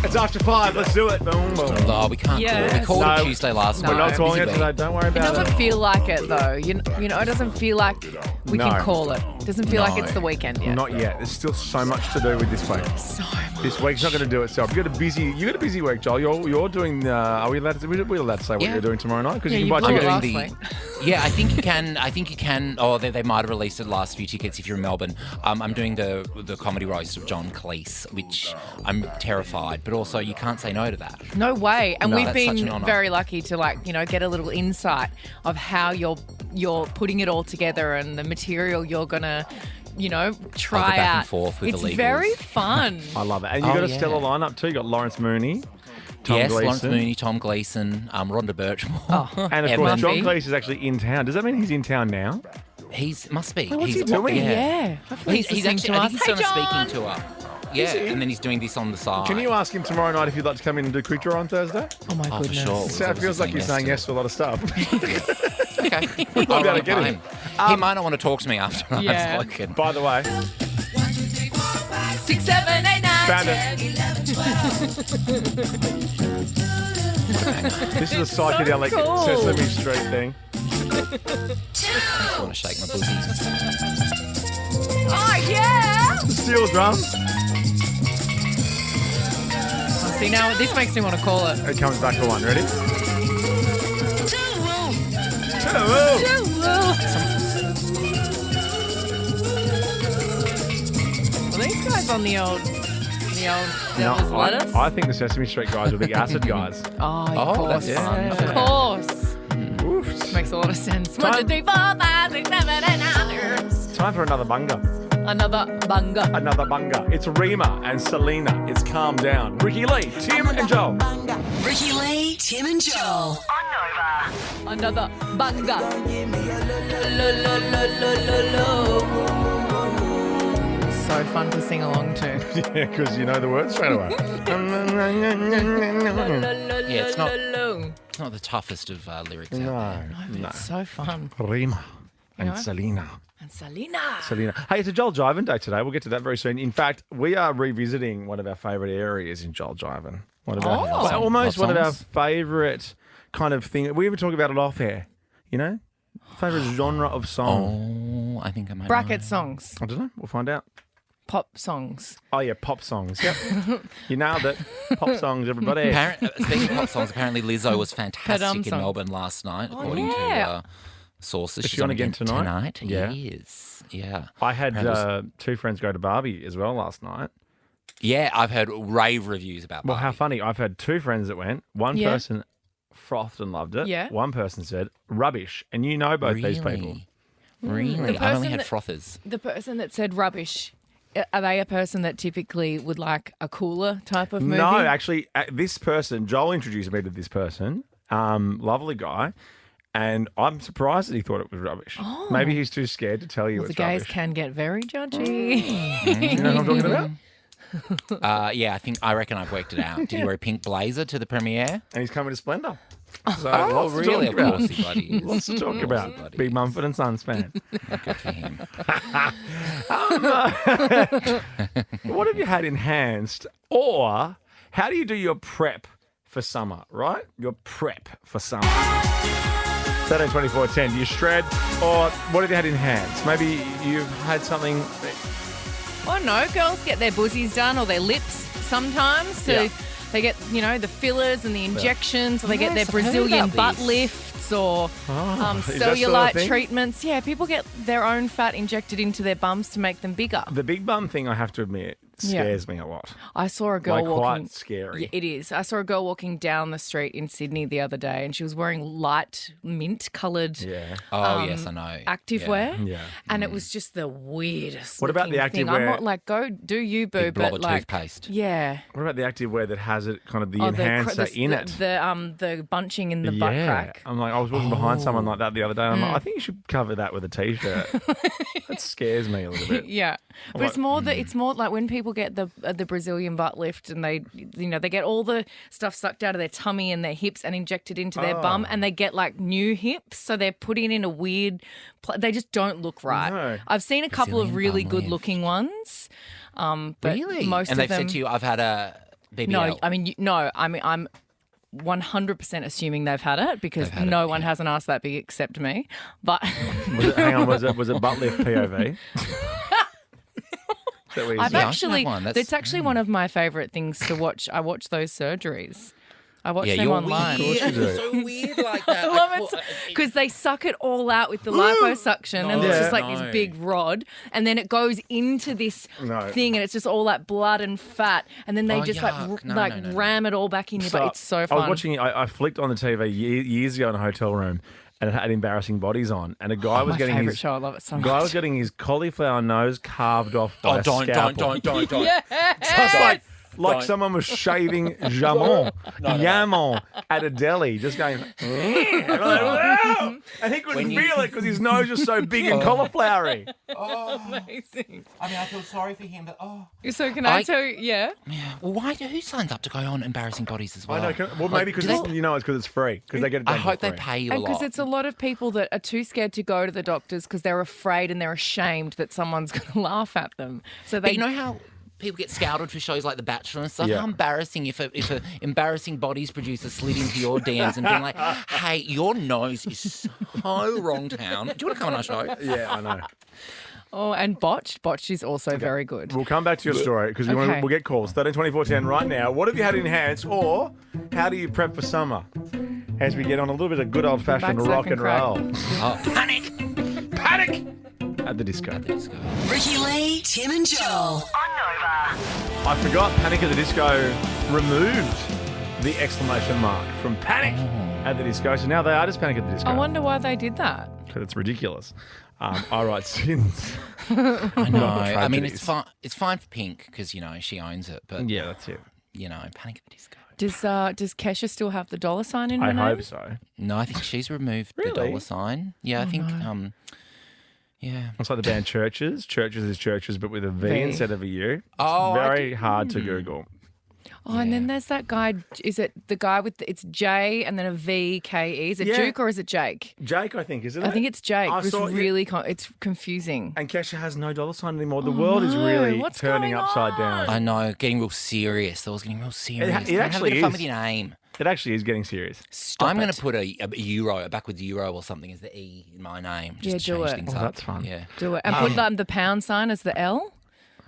It's after 5. Let's do it. Boom, boom. Oh, we can't Yes. call it. We called No, it Tuesday last week. We're not No. calling it Busy today. week. Don't worry It about doesn't feel like it though. You know, it doesn't feel like we No. can call it. It doesn't feel like No. it's the weekend yet. Not yet. There's still so much to do with this week. So much. This week's not going to do itself. You got a busy week, Joel. You're doing. Are we allowed to? We're allowed to say what Yeah. you're doing tomorrow night because Yeah, you you can buy blew it tickets. last week. Yeah, I think you can. Oh, they might have released the last few tickets if you're in Melbourne. I'm doing the comedy roast of John Cleese, which I'm terrified, but also you can't say no to that. No way. And No, we've that's such an been honour. very lucky to get a little insight of how you're putting it all together and the material you're gonna, try back and out. forth with it's the legals. very fun. I love it. And you got a yeah. stellar lineup too. You got Lawrence Mooney, Tom Yes, Gleeson, Lawrence Mooney, Tom Gleeson, Rhonda Birchmore. and of Emma. course John Mumphy. Cleese is actually in town. Does that mean he's in town now? Must be. what's he's he doing? Yeah. Hopefully He's listening actually. to I us. think he's on Hey, a John. speaking tour. Yeah, and then he's doing this on the side. Can you ask him tomorrow night if you'd like to come in and do Quick Draw on Thursday? Oh my Oh, for goodness. sure. So it feels like you're saying yes to a lot of stuff. Okay. I'll be able to get him. He might not want to talk to me after Yeah. I've spoken. By the way, 6, 7, 8, 9, found 10, it. 11, 12. This is a psychedelic So cool. Sesame Street thing. I want to shake my boozies. Oh yeah. Steel drums. Oh, see now this makes me want to call it. It comes back for one. Ready? Two. This guy's on the old devil's lettuce. I think the Sesame Street guys were big acid guys. Oh, of course. that's fun. Of course. Oof. Makes a lot of sense. Time- 1, 2, 3, 4, 5, 6, 7, 8, 9. Time for another bunga. Another bunga. Another bunga. It's Rima and Selena. It's Calm Down. Ricky Lee, Tim and Joel. Ricky Lee, Tim and Joel. Another bunga. So fun to sing along to. Yeah, because you know the words straight away. Yeah, it's not the toughest of lyrics out there. No. It's so fun. Rima and know? Selena. And Selena. Hey, it's a Joel Jivin day today. We'll get to that very soon. In fact, we are revisiting one of our favourite areas in Joel Jivin. One of our, almost one of our favourite kind of thing. We even talk about it off air, you know? Favourite genre of song. Oh, I think I might Bracket know. songs. I don't know. We'll find out. Pop songs. Oh, yeah, pop songs. Yep. You nailed it. Pop songs, everybody. Speaking of pop songs, apparently Lizzo was fantastic in song. Melbourne last night, according to sources. Is she on again tonight? Yeah. Yes. Yeah. I had two friends go to Barbie as well last night. Yeah, I've heard rave reviews about that. Well, how funny. I've had two friends that went. One person frothed and loved it. Yeah. One person said, rubbish. And you know both these people. Really? The I've only person had that- frothers. The person that said rubbish, are they a person that typically would like a cooler type of movie? No, actually, this person, Joel introduced me to this person, lovely guy, and I'm surprised that he thought it was rubbish. Oh. Maybe he's too scared to tell you The it's gays rubbish. can get very judgy. You know what I'm talking about? Yeah, I reckon I've worked it out. Did he wear a pink blazer to the premiere? And he's coming to Splendour. So Oh, lots to really? talk Of about. course he bloody is. Lots to talk Of course about. he bloody Big is. Mumford and Sons fan. Good for him. What have you had enhanced, or how do you do your prep for summer, right? Your prep for summer. Saturday 24:10, do you shred, or what have you had enhanced? Maybe you've had something... Oh no, girls get their buzzies done or their lips sometimes. So Yeah. they get, the fillers and the injections, or they get their Yes, I've heard Brazilian about butt this. lifts or is that still a cellulite thing? treatments. Yeah, people get their own fat injected into their bums to make them bigger. The big bum thing, I have to admit, scares me a lot. I saw a girl Like, walking. quite scary. Yeah, it is. I saw a girl walking down the street in Sydney the other day, and she was wearing light mint-coloured Yeah. Oh, yes, I know. activewear. Yeah. And it was just the weirdest. What about the looking thing. I'm activewear- not like, go do you, boo, Big blob but of like, toothpaste. yeah. What about the activewear that has it kind of the Oh, enhancer in it? The bunching in the butt crack. I'm like, I was walking behind someone like that the other day, and I'm Mm. like, I think you should cover that with a t-shirt. That scares me a little bit. Yeah, but like, it's more like when people get the Brazilian butt lift and they get all the stuff sucked out of their tummy and their hips and injected into their bum, and they get like new hips, so they're putting in a weird. They just don't look right. No. I've seen a couple of Brazilian really bum good lift. looking ones, but Really? most and of they've them. said to you, I've had a BBL. No, I mean I'm 100% assuming they've had it because They've had no it, one yeah. has an ask that big except me. But Was it butt lift POV? Is that what you I've said? actually, one. that's actually one of my favourite things to watch. I watch those surgeries. I watch Yeah, them you're online. weird. you do. You're so weird like that. I love it because they suck it all out with the liposuction, and it's Yeah. just like this big rod, and then it goes into this No. thing, and it's just all that blood and fat, and then they Oh, just yuck. No, no. ram it all back in your butt. It's so fun. I was watching it. I flicked on the TV years ago in a hotel room, and it had embarrassing bodies on, and a guy was my getting favourite his show. I love it so guy much. was getting his cauliflower nose carved off by Oh, a don't. scalpel. Yes! Like Don't. someone was shaving jamon at a deli, just going. And I'm like, wow! And he couldn't feel it because his nose was so big and cauliflowery. Amazing. I mean, I feel sorry for him, but So can I tell you? Yeah. Well, who signs up to go on embarrassing bodies as well? I know. Well, maybe because it's because it's free because they get it done I hope for they free. pay you a And because lot. it's a lot of people that are too scared to go to the doctors because they're afraid and they're ashamed that someone's going to laugh at them. So they But you know how people get scouted for shows like The Bachelor and stuff? Yeah. How embarrassing if a embarrassing bodies producer slid into your DMs and being like, hey, your nose is so wrong town. Do you want to come on our show? Yeah, I know. Oh, and Botched. Botched is also very good. We'll come back to your story because Okay. we'll get calls. 13-24-10 right now. What have you had enhanced, or how do you prep for summer? As we get on a little bit of good old-fashioned Backsack rock and and crack. roll. Oh, panic! Panic! at the Disco. Ricky Lee, Tim and Joel. I forgot Panic at the Disco removed the exclamation mark from Panic at the Disco, so now they are just Panic at the Disco. I wonder why they did that. Because it's ridiculous. I write sins. I know. I mean, tragedies. it's fine. It's fine for Pink because she owns it. But Yeah, that's it. Panic at the Disco. Does Kesha still have the dollar sign in her I name? hope so. No, I think she's removed the Really? dollar sign. Yeah, I think. Yeah. It's like the band Churches. Churches is Churches, but with a V V. instead of a U. It's Oh, I very hard to Google. Oh, and then there's that guy. Is it the guy with it's J and then a V K E? Is it Yeah. Duke or is it Jake? Jake, I think, isn't it? I think it's Jake. I It's saw- really it's confusing. And Kesha has no dollar sign anymore. The world is no. really What's turning going upside on? down. I know, getting real serious. I was getting real serious. it Can you have a actually bit of fun is. with your name. It actually is getting serious. I'm going to put a euro, a backwards euro or something as the E in my name. Just Yeah, to do change it. things Oh, up. that's fun. Yeah. Do it and put the pound sign as the L.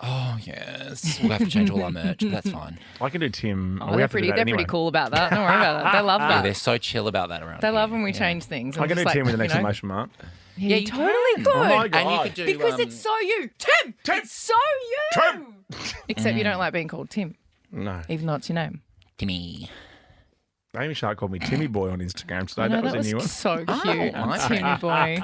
Oh, yes. We'll have to change all our merch, but that's fine. I can do Tim. Oh, we they're have to do that pretty anyway. cool about that. Don't worry about that. They love Yeah, that. they're so chill about that around They here. love when we change things. I can do just Tim with an like, you know, exclamation mark. Yeah, you you totally can. could. Oh my God. And you could do... Because it's so you. Tim! It's so you! Tim! Except you don't like being called Tim, No. even though it's your name. Timmy. Amy Shark called me Timmy Boy on Instagram today. I know, that was a new one. so cute. my Timmy boy.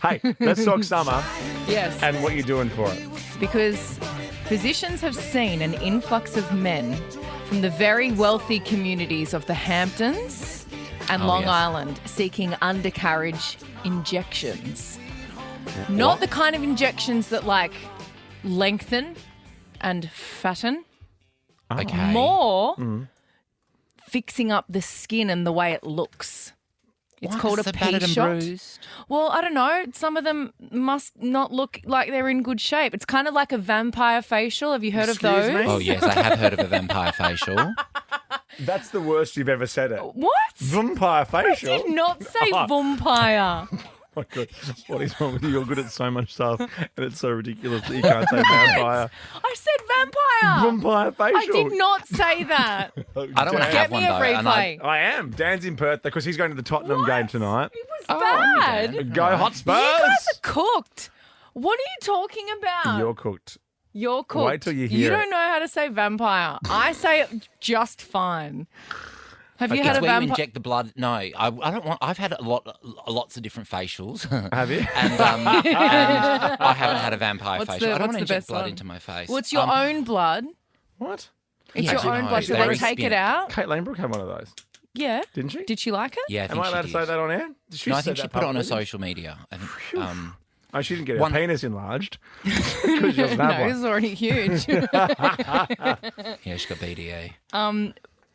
Hey, let's talk summer Yes. and what you're doing for it. Because physicians have seen an influx of men from the very wealthy communities of the Hamptons and Long yes. Island seeking undercarriage injections. Not the kind of injections that lengthen and fatten. Okay. More fixing up the skin and the way it looks. It's called a battered and P-shot. bruised? Well, I don't know. Some of them must not look like they're in good shape. It's kind of like a vampire facial. Have you heard Excuse of those? me? Oh, yes, I have heard of a vampire facial. That's the worst you've ever said it. What? Vampire facial? I did not say vampire. Oh my God, what is wrong with you? You're good at so much stuff, and it's so ridiculous that you can't say vampire. I said vampire. Vampire facial. I did not say that. I don't want to Get have me one, a though. and I- replay. I am. Dan's in Perth because he's going to the Tottenham game tonight. It was bad. You Go Hot Spurs! guys are cooked. What are you talking about? You're cooked. You're cooked. Wait till you hear You it. don't know how to say vampire. I say it just fine. Have you It's had a where you vampire? inject the blood. No, I don't want. I've had lots of different facials. Have you? And I haven't had a vampire What's facial. the- I don't what's want the to inject best blood one? into my face. Well, it's your own blood. What? It's Yeah, your actually, own no, blood. it's Do they very take it skinny. out? Kate Lanebrook had one of those, Yeah. didn't she? Did she like it? Yeah, I Am think I allowed she to say did. that on air? She No, I said think she that put it on her publicly. social media. I think. Oh, she didn't get her One- penis enlarged because she doesn't have No, one. it's already huge. Yeah, she got BDA.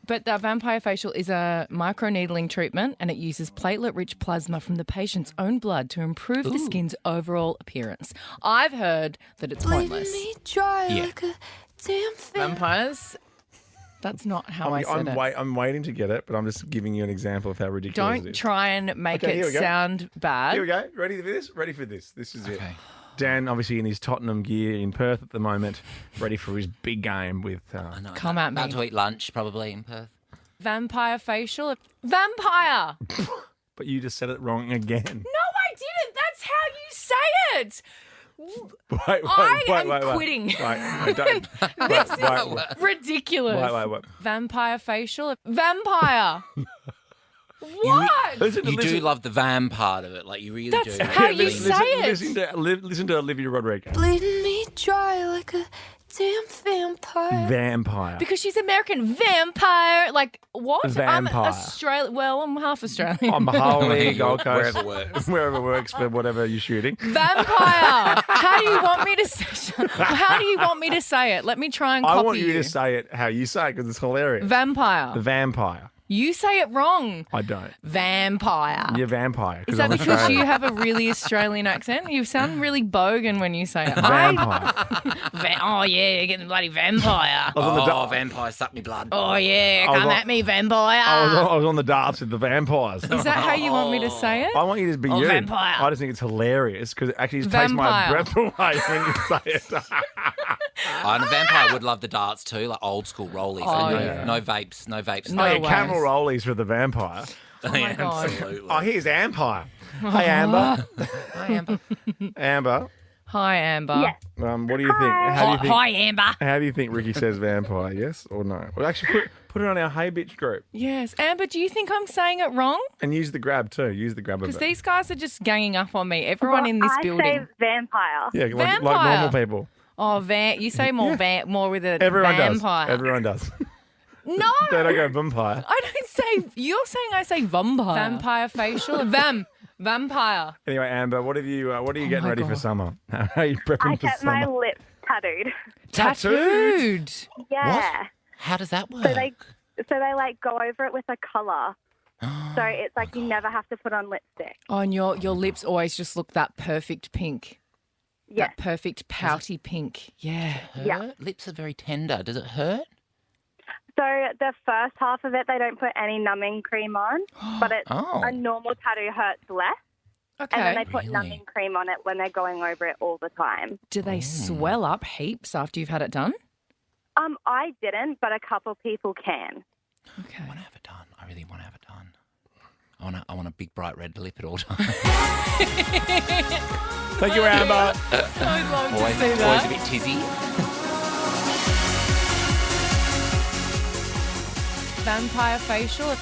But the vampire facial is a microneedling treatment and it uses platelet-rich plasma from the patient's own blood to improve the skin's overall appearance. I've heard that it's pointless. Yeah. Vampires, that's not how I said it. I'm waiting to get it, but I'm just giving you an example of how ridiculous it Don't is. try and make Okay, here it we go. sound bad. Here we go. Ready for this? Ready for this? This is it. Okay. Dan, obviously in his Tottenham gear in Perth at the moment, ready for his big game with. No, Come at about me. to eat lunch probably in Perth. Vampire facial. Vampire! But you just said it wrong again. No, I didn't. That's how you say it. Wait, I am quitting. Wait, don't. This is ridiculous. Wait. Vampire facial. Vampire. What? You do love the vam part of it, like you really That's do. how Like, you lean- say it. Listen to Olivia Rodrigo. Bleeding me dry like a damn vampire. Vampire. Because she's American. Vampire. Like, what? Vampire. I'm Australian. Well, I'm half Australian. On Mahali, Gold Coast, Wherever works. wherever works for whatever you're shooting. Vampire. How do you want me to say? How do you want me to say it? Let me try and copy I want you to say it how you say it because it's hilarious. Vampire. Vampire. You say it wrong. I don't. Vampire. You're vampire. Is that I'm because Australian. you have a really Australian accent? You sound really bogan when you say it. Vampire. Oh, yeah, you're getting bloody vampire. I was on the Oh, vampire suck me blood. Oh, yeah, I was come on- at me, vampire. I was on the darts with the vampires. Is that how you want me to say it? I want you to be Oh, you. vampire. I just think it's hilarious because it actually just takes my Vampire. breath away when you say it. Oh, and a vampire would love the darts too, like old school rollies. Oh, And yeah. no vapes, no vapes. No Oh, yeah, way. Camel rollies for the vampire. Oh my God. Absolutely. Oh, here's Empire. Hey, Amber. Hi, Amber. Amber. Hi, Amber. Yes. What do you think? How do you think? Hi, Amber. How do you think Ricky says vampire? Yes or no? Well, actually, put it on our Hey Bitch group Yes. Amber, do you think I'm saying it wrong? and use the grab too. Use the grab a Because bit. these guys are just ganging up on me. Everyone in this I building. say vampire. Yeah, like Vampire. normal people. Oh, you say more more with a Everyone vampire. does. Everyone does. No. They don't go vampire. I don't say. You're saying I say vampire. Vampire facial. Vampire. Anyway, Amber, what are you getting my ready for God. summer? How are you prepping I for get my summer? lips tattooed. Tattooed. Yeah. How does that work? So they like go over it with a colour. So it's like you never have to put on lipstick. Oh, and your lips always just look that perfect pink. Yeah. That perfect pouty pink. Yeah. hurt? Yeah. Lips are very tender. Does it hurt? So the first half of it, they don't put any numbing cream on, but it's Oh. a normal tattoo hurts less. Okay. And then they put Really? numbing cream on it when they're going over it all the time. Do they swell up heaps after you've had it done? I didn't, but a couple people can. Okay. I want to have it done. I really want to have it done. I want a big bright red lip at all times. Thank you, Amber. I'd love always, to see always that. a bit tizzy. Vampire facial.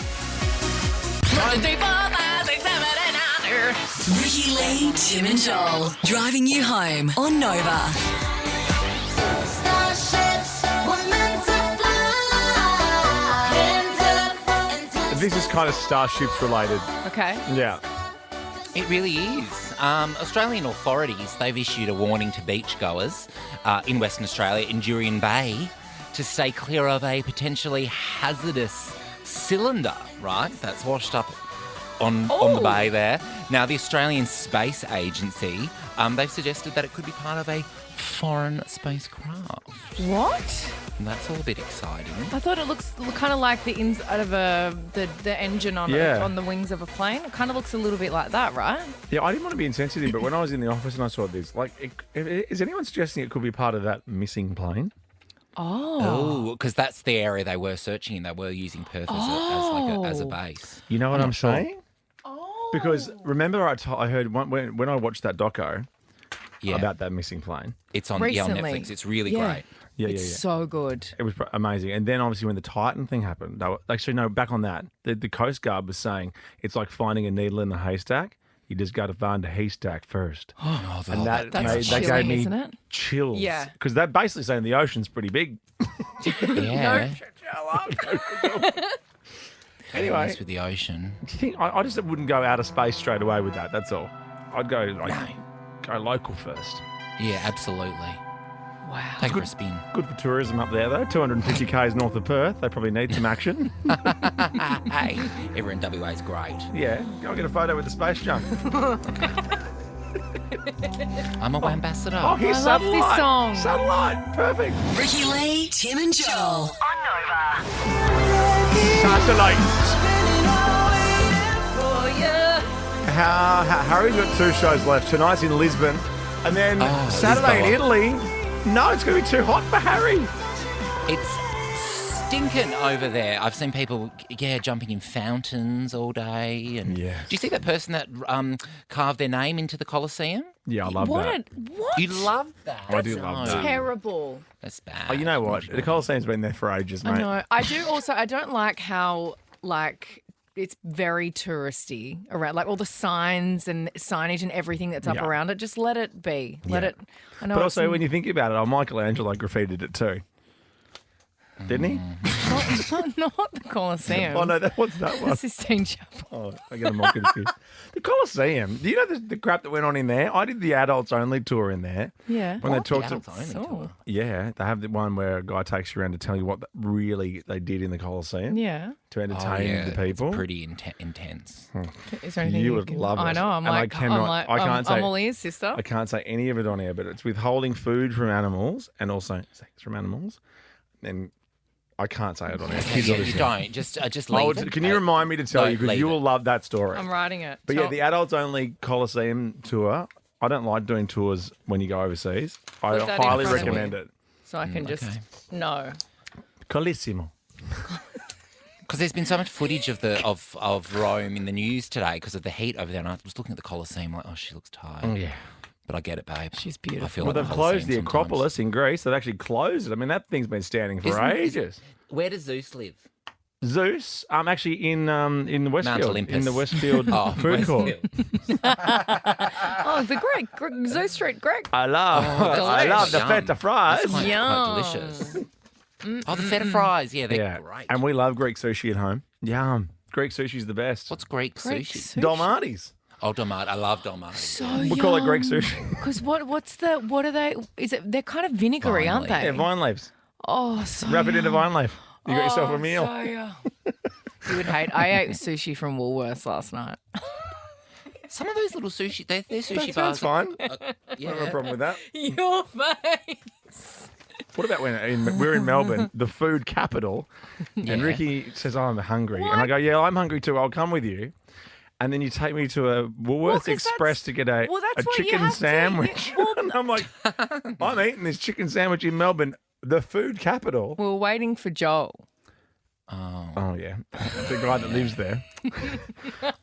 Ricky Lee, Tim and Joel. Driving you home on Nova. Starships were meant to fly. This is kind of Starships related. Okay. Yeah. It really is. Australian authorities, they've issued a warning to beachgoers in Western Australia, in Jurien Bay, to stay clear of a potentially hazardous cylinder, right? That's washed up on the bay there. Now, the Australian Space Agency, they've suggested that it could be part of a foreign spacecraft. What? And that's all a bit exciting. I thought it looks kind of like the inside of the engine on Yeah. on the wings of a plane. It kind of looks a little bit like that, right? Yeah, I didn't want to be insensitive, but when I was in the office and I saw this, is anyone suggesting it could be part of that missing plane? Oh, because that's the area they were searching in. They were using Perth as a base. You know what I'm sure. saying? Because remember, I heard when I watched that doco about that missing plane. It's on Recently. Netflix. It's really Yeah. great. Yeah, It's so good. It was amazing. And then obviously when the Titan thing happened, back on that, the Coast Guard was saying it's like finding a needle in a haystack. You just got to find a haystack first. Oh, And that That's gave chilling, me isn't it? chills. Yeah. Because they're basically saying the ocean's pretty big. Yeah. Anyway, Mess with the ocean. do you think I just wouldn't go out of space straight away with that. That's all. I'd go go local first. Yeah, absolutely. Wow. Take it for a spin. Good for tourism up there though. 250 k's north of Perth. They probably need some action. Hey, everyone in WA is great. Yeah, go get a photo with the space junk. I'm a ambassador. Oh, here's I love this Satellite. song. Satellite, perfect. Ricky Lee, Tim and Joel. Satellite. Harry's got 2 shows left. Tonight's in Lisbon, and then Saturday in Italy. No, it's going to be too hot for Harry. It's stinking over there. I've seen people, jumping in fountains all day. And Yeah. Do you see that person that carved their name into the Colosseum? Yeah, I love that. What? You love that. I do love that. Terrible. That's bad. Oh, you know what? The Colosseum's been there for ages, mate. I know. I do also. I don't like how it's very touristy around, like all the signs and signage and everything that's up Yeah. around it. Just let it be. Let Yeah. it. I know. But it's also, when you think about it, Michelangelo graffitied it too. Didn't he? not the Colosseum. Oh, no, what's that one? The Sistine Chapel. Oh, I get them all confused. The Colosseum. Do you know the crap that went on in there? I did the adults only tour in there. Yeah. When they talked Adults only tour? Yeah, they have the one where a guy takes you around to tell you what really they did in the Colosseum. Yeah. To entertain the people. It's pretty intense. Is there anything You would can- love it. I know. I'm And I like, cannot- I'm I can't say- I'm all ears, sister. I can't say any of it on air, but it's withholding food from animals and also sex from animals. And I can't say it on air. Kids are You listening. don't. Just leave it. Can you remind me to tell No, you? Because leave you it. will love that story. I'm writing it. But yeah, the adults only Colosseum tour. I don't like doing tours when you go overseas. I Put that in highly front of me. recommend it. So I can just know. Colissimo. Because there's been so much footage of of Rome in the news today because of the heat over there. And I was looking at the Colosseum like, oh, she looks tired. Oh, yeah. But I get it, babe. She's beautiful. I feel Well, like they've the closed the Colosseum Acropolis in Greece. They've actually closed it. I mean, that thing's been standing for ages. sometimes. Where does Zeus live? Zeus, I'm actually in the Westfield. Olympus. In the Westfield food court. Oh, the Greek. Zeus Street Greek. I love the Yum. feta fries. That's quite delicious. Oh, the feta fries. Yeah, they're great. And we love Greek sushi at home. Yum. Greek sushi's the best. What's Greek sushi? Dolmades. Oh, dolmade. I love dolmade. So We call it Greek sushi. Because what are they? Is it? They're kind of vinegary, Vine aren't leaf. they? Yeah, vine leaves. Oh, so Wrap it in a vine leaf. You got yourself a meal. So, you would hate. I ate sushi from Woolworths last night. Some of those little sushi, they're sushi That's bars. fine. Yeah. No problem with that. Your face. What about when we're in Melbourne, the food capital, and Ricky says, oh, I'm hungry. And I go, yeah, I'm hungry too. I'll come with you. And then you take me to a Woolworths Express to get a chicken sandwich. And I'm like, I'm eating this chicken sandwich in Melbourne, the food capital. We were waiting for Joel. Oh, yeah. The guy that lives there.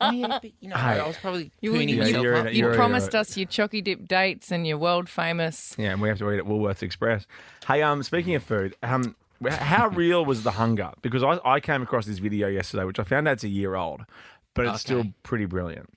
Oh, yeah, but, I was probably pooning myself up. You promised us your chocky dip dates and your world famous. Yeah, and we have to eat at Woolworths Express. Hey, speaking of food, how real was the hunger? Because I came across this video yesterday, which I found out's a year old, but it's still pretty brilliant.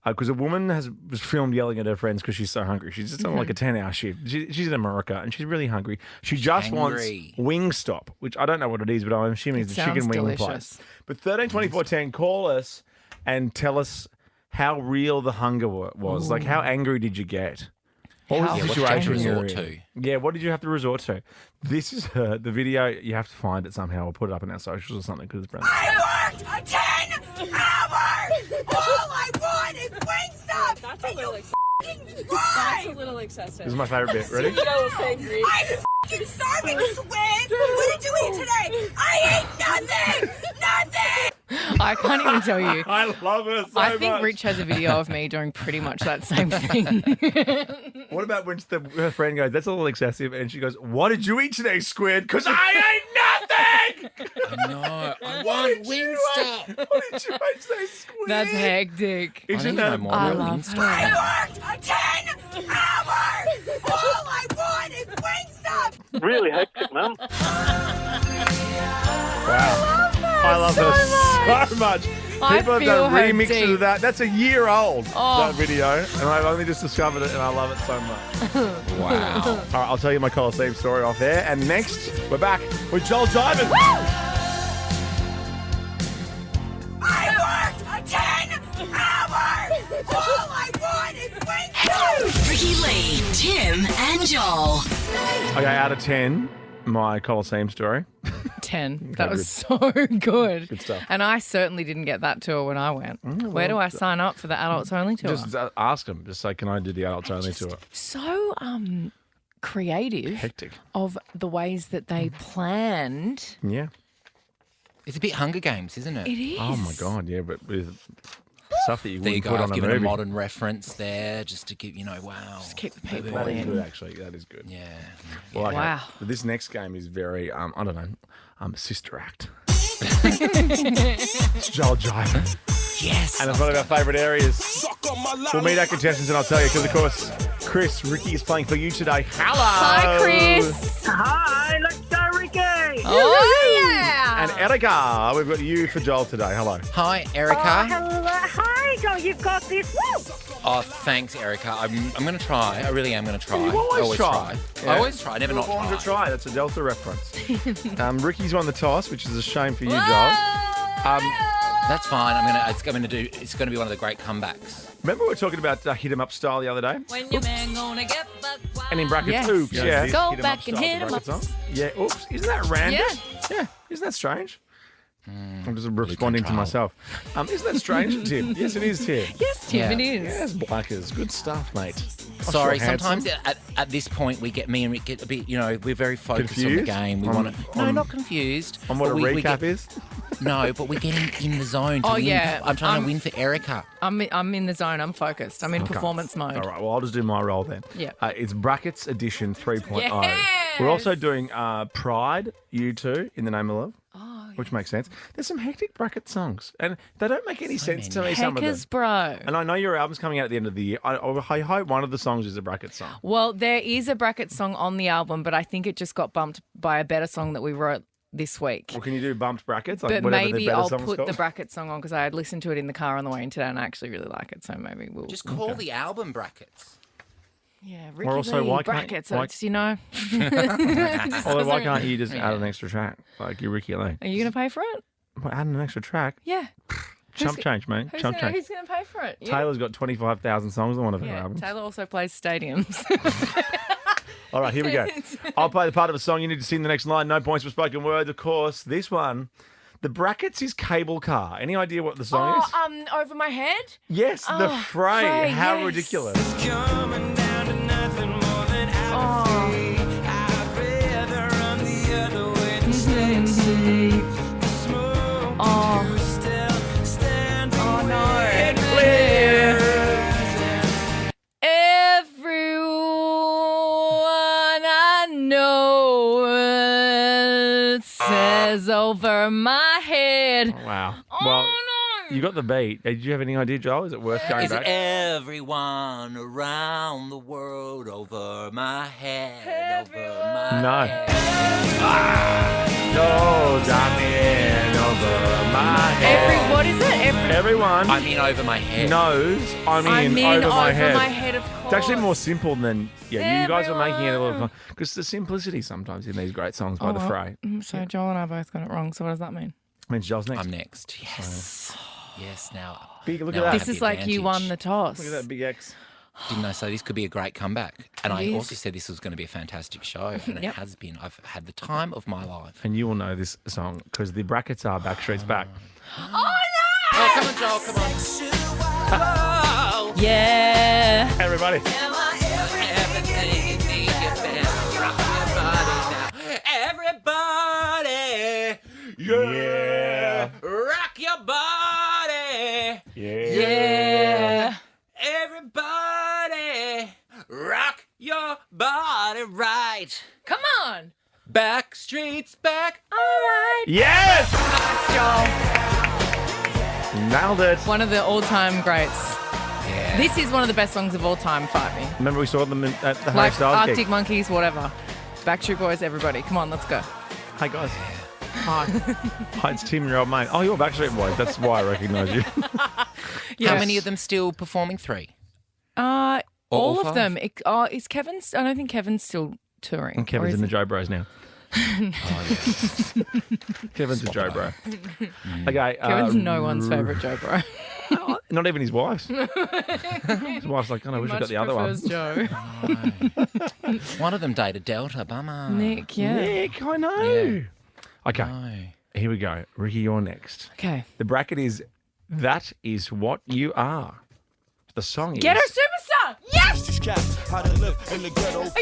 Because a woman was filmed yelling at her friends because she's so hungry. She's just on like a 10-hour shift. She's in America and she's really hungry. She just wants Wingstop, which I don't know what it is, but I'm assuming it's a chicken wing place. But 13 24 10, call us and tell us how real the hunger was. Like, how angry did you get? What was the situation you were in? Yeah, what did you have to resort to? This is the video. You have to find it somehow. We'll put it up in our socials or something because it's brilliant. I worked a 10 hours. All I want is Wingstop. That's a little excessive. That's a little excessive. This is my favourite bit. Ready? I'm f***ing starving, Swin. What did you eat today? I ate nothing. Nothing. I can't even tell you. I love her so much. I think Rich has a video of me doing pretty much that same thing. What about when her friend goes, that's a little excessive, and she goes, what did you eat today, Squid? Because I ate nothing! I know. I want Wingstop. What did you eat today, Squid? That's hectic. Isn't that I love her. I worked a 10 hours. All I want is Wingstop. Really hectic, man. Wow. I love her so much. I People have feel done her remixes deep. of that. That's a year old, Oh. that video. And I've only just discovered it, and I love it so much. Wow. All right, I'll tell you my Colosseum story off there. And next, we're back with Joel Jivin. I worked a 10 hours. All I want is Wingstop. Ricky Lee, Tim, and Joel. Okay, out of 10, my Colosseum story. 10. That was so good. Good stuff. And I certainly didn't get that tour when I went. Where do I sign up for the adults only tour? Just ask them. Just say, can I do the adults only tour? So creative. Hectic. Of the ways that they planned. Yeah. It's a bit Hunger Games, isn't it? It is. Oh, my God, yeah, but with stuff that you There you wouldn't go. put I've on a given movie. a modern reference there just to give, wow. Just keep the people That is in. good, actually. That is good. Yeah. Well, okay. Wow. But this next game is very, I don't know, Sister Act. It's Joel Jivin. Yes. And it's one of our favourite areas. We'll meet our contestants and I'll tell you, because, of course, Chris, Ricky is playing for you today. Hello. Hi, Chris. Hi, let's go, Ricky. Oh, yeah. And Erica, we've got you for Joel today. Hello. Hi, Erica. Hello. Hi, Joel. You've got this. Woo! Oh, thanks, Erica. I'm going to try. I really am going to try. You I always try. Yeah. I always try. Never not Born try. to try. That's a Delta reference. Ricky's won the toss, which is a shame for you, Joel. That's fine. It's going to be one of the great comebacks. Remember we were talking about hit 'em up style the other day? When your man gonna get back wild. And in brackets, Yes. oops. Yeah. Go Hit 'em back up and style hit 'em brackets up. on. Yeah. Oops. Isn't that random? Yeah. Yeah. Isn't that strange? I'm just responding to myself. Isn't that strange, Tim? Yes, it is, Tim. Yes, Tim, Yeah. it is. Yes, Blackers. Good stuff, mate. Sorry, sure, handsome. sometimes at this point me and Rick get a bit, we're very focused on the Confused? game. We On- want to. No, not confused. On what but a we recap get, is? No, but we're getting in the zone. To Oh, win. yeah. I'm trying to win for Erica. I'm in the zone. I'm focused. I'm in performance mode. All right, well, I'll just do my role then. Yeah. It's Brackets Edition 3.0. Yes! We're also doing Pride, U2, In the Name of Love. Oh, which makes sense. There's some hectic bracket songs, and they don't make any sense to me. Some of them. Heckers, bro. And I know your album's coming out at the end of the year. I hope one of the songs is a bracket song. Well, there is a bracket song on the album, but I think it just got bumped by a better song that we wrote this week. Well, can you do bumped brackets? But whatever the maybe better I'll song's put called? the bracket song on because I had listened to it in the car on the way in today and I actually really like it. So maybe we'll Just call the album brackets. Yeah, Ricky also, Lee, why can't- brackets. why- It's, you know. Although, why can't you just add an extra track like your Ricky Lee? Are you going to pay for it? Well, add an extra track. Yeah. Chump change, mate. Chump change. Who's going to pay for it? You? Taylor's got 25,000 songs on one of her Yeah, albums. Taylor also plays stadiums. All right, here we go. I'll play the part of a song. You need to sing the next line. No points for spoken words, of course. This one, the brackets is cable car. Any idea what the song is? Over my head? Yes, the Oh, fray. Fray, How yes. ridiculous. Everyone I know says over my head. Wow. Well, you got the beat. Did you have any idea, Joel? Is it worth going Is back? it everyone around the world over my head, over my No. head? No, darling, over my head. What is it? Everyone I mean over my head. knows I'm in over my head. of course. It's actually more simple than, you guys are making it a little fun. Because the simplicity sometimes in these great songs by the Fray. So Joel and I both got it wrong. So what does that mean? Means Joel's next. I'm next. Yes. Yes, now. Big, look now at I that. This have is the like you advantage. won the toss. Look at that big X. Didn't I say this could be a great comeback? And It I is. also said this was going to be a fantastic show, and it Yep. has been. I've had the time of my life. And you will know this song because the brackets are Backstreet's Back. Oh no! Oh, come on, Joel, come on. Yeah. Everybody. Everybody, Yeah. rock your body. Yeah. Everybody, rock your body right. Come on. Backstreet's back. All right. Yes! Nailed it. One of the all-time greats. Yeah. This is one of the best songs of all time, fight me. Remember we saw them at the Harry Like Styles Arctic gig? Monkeys, whatever. Backstreet Boys, everybody. Come on, let's go. Hey, guys. Hi. Hi, it's Tim, your old mate. Oh, you're Backstreet Boys. That's why I recognise you. Yes. How many of them still performing? 3? All all of 5? them. Is Kevin? I don't think Kevin's still touring. And Kevin's in the Joe Bros now. Kevin's a Joe Bro. Okay. Kevin's no one's favourite Joe Bro. Not even his wife's. His wife's like, oh, I wish I got the other one. Joe. One of them dated Delta. Bummer. Nick, yeah. Nick, I know. Yeah. Okay. No. Here we go. Ricky, you're next. Okay. The bracket is That Is What You Are. The song is... Get her superstar! Yes! I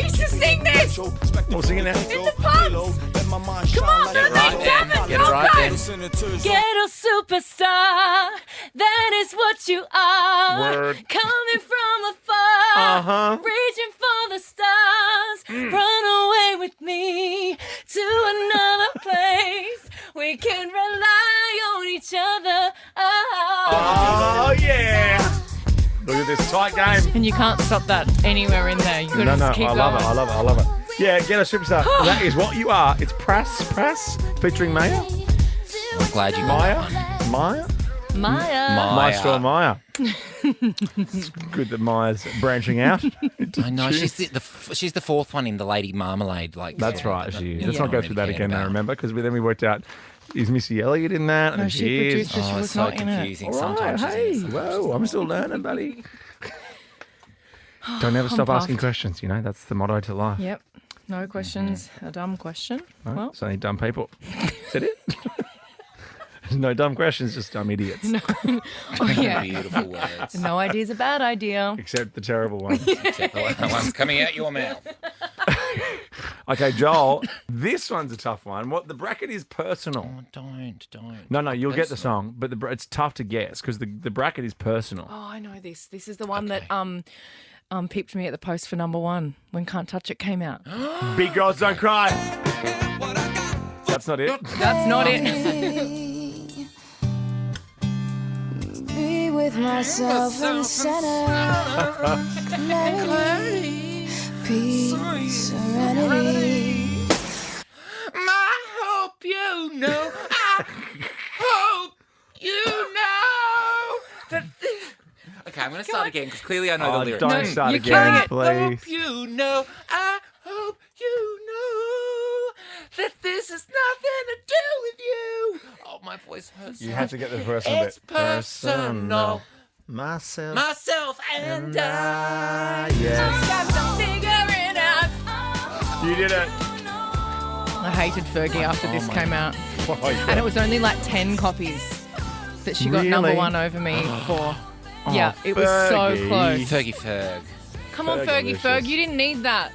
used to sing this! We'll sing it now. In the pubs! Come on, Get it right then. Get it right then. Ghetto superstar, that is what you are. Word. Coming from afar, Uh-huh. reaching for the stars. Run away with me to another place. We can rely on each other. Oh, yeah. Look at this tight game. And you can't stop that anywhere in there. You gotta No, just keep I going. love it. I love it. I love it. Yeah, Get a Superstar. That is what you are. It's Prass featuring Maya. I'm glad you got that one. Maya? Maya. Maestro Maya. It's good that Maya's branching out. I know she's she's the fourth one in the Lady Marmalade. Like That's right. She is. Let's not go through that again. I About. remember because then we worked out. Is Missy Elliott in that? No, And she produced it. She Oh, was it's so not in it. confusing. All right, Sometimes hey, she's in it, whoa, I'm still learning, buddy. Don't ever stop asking puffed. questions, that's the motto to life. Yep. No questions. A dumb question. No, Well, it's only dumb people. Is that it? No dumb questions, just dumb idiots. oh yeah. Beautiful words. No idea's a bad idea. Except the terrible one. Except the one's coming out your mouth. Okay, Joel, this one's a tough one. What the bracket is personal. Oh, don't. No, you'll get the song, but it's tough to guess because the bracket is personal. Oh, I know this. This is the one that peeped me at the post for number 1 when Can't Touch It came out. Big Girls Don't Cry. That's not it. That's not it. Be with myself and center. Clarity, peace, serenity. I hope you know. I hope you know. That okay, I'm going to start again because clearly I know the lyrics. Don't start you're again, killing I please. hope you know. I hope you know that this has nothing to do with you. Oh, my voice hurts. You have to get the personal It's bit. personal. Myself and I. Yes. Got to figure it out. You did it. I hated Fergie after this came out. Oh, yeah. And it was only like 10 copies that she got Really? number one over me for. Yeah, it was so Fergie. close. Fergie Ferg. Come on, Fergie, Fergalicious. Ferg, you didn't need that.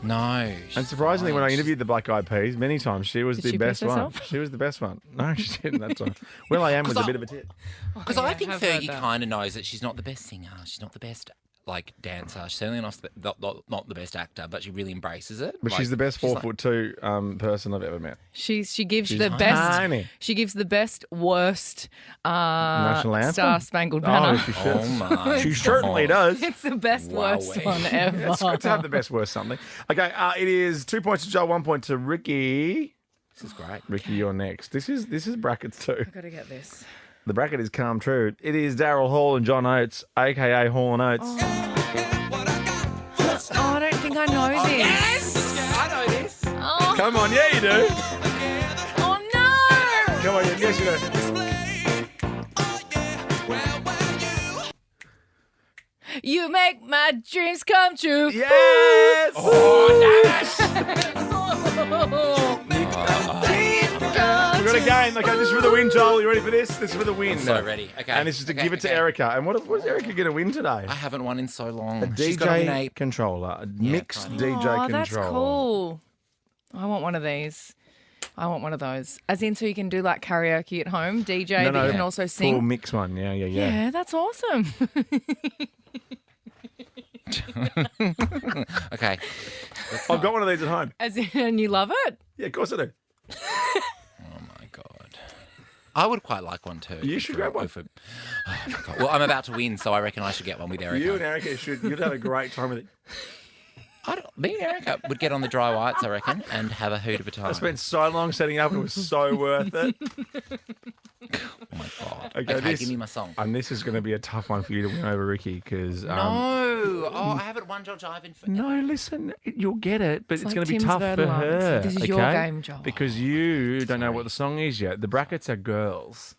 No. And surprisingly, when I interviewed the Black Eyed Peas many times, she was Did the she best piss one. herself? She was the best one. No, she didn't that time. Will I Am was a bit of a tit. Because yeah, I think I've heard Fergie that. kind of knows that she's not the best singer. She's not the best, like, dancer. She's certainly not the best actor, but she really embraces it. But Like, she's the best she's like- 4'2" person I've ever met. She gives She's the best. tiny. She gives the best, worst National anthem? Star Spangled Oh, Banner. she should. Oh, my She certainly does. It's the best, worst Wowee. one ever. It's good to have the best worst something. Okay, it is 2 points to Joel, 1 point to Ricky. This is great. Ricky, you're next. This is brackets too. I've got to get this. The bracket is Calm True. It is Daryl Hall and John Oates, a.k.a. Hall and Oates. Oh, I don't think I know this. Yes! I know this. Oh, Come on, yeah, you do. oh no! Come on, yes, you do. You make my dreams come true. Yes! We've got a game. Okay, this is for the win, Joel. You ready for this? This is for the win. So ready. Okay. And this is to Okay, give it to okay. Erica. And what is Erica going to win today? I haven't won in so long. A She's gotta win DJ controller. A mixed kind DJ Oh, controller. that's cool. I want one of these. I want one of those. As in, so you can do like karaoke at home, DJ, but you can also sing. Full mix one. Yeah. Yeah, that's awesome. Okay. I've got one of these at home. As in, and you love it? Yeah, of course I do. Oh, my God. I would quite like one too. You should grab one. Oh, my God. Well, I'm about to win, so I reckon I should get one with Erica. You and Erica you'd have a great time with it. Me and Erica would get on the dry whites, I reckon, and have a hoot of a time. I spent so long setting up. It was so worth it. Oh, my God. Okay, Okay, give me my song. And this is going to be a tough one for you to win over Ricky because. No. I haven't won Joel Jivin for. No, listen, you'll get it, but it's like going to be Tim's tough for Verdelines. her. This is your game, Joel. Because you don't know what the song is yet. The brackets are girls.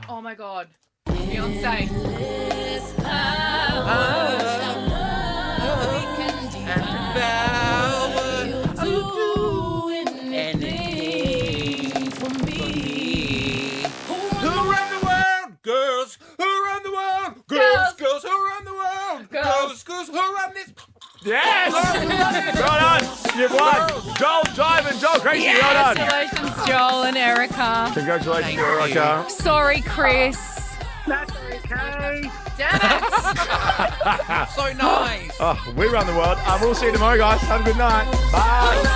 Oh my God. Beyonce. Girls who run the world. Girls who run the world. Girls who run this. Yes! Well done. You've won. Joel Jivin, Joel Crazy, well done. Congratulations, Joel and Erica. Congratulations, Thank Erica. Sorry, Chris. That's okay. Damn it. So nice. Oh, we run the world. We'll see you tomorrow, guys. Have a good night. Bye.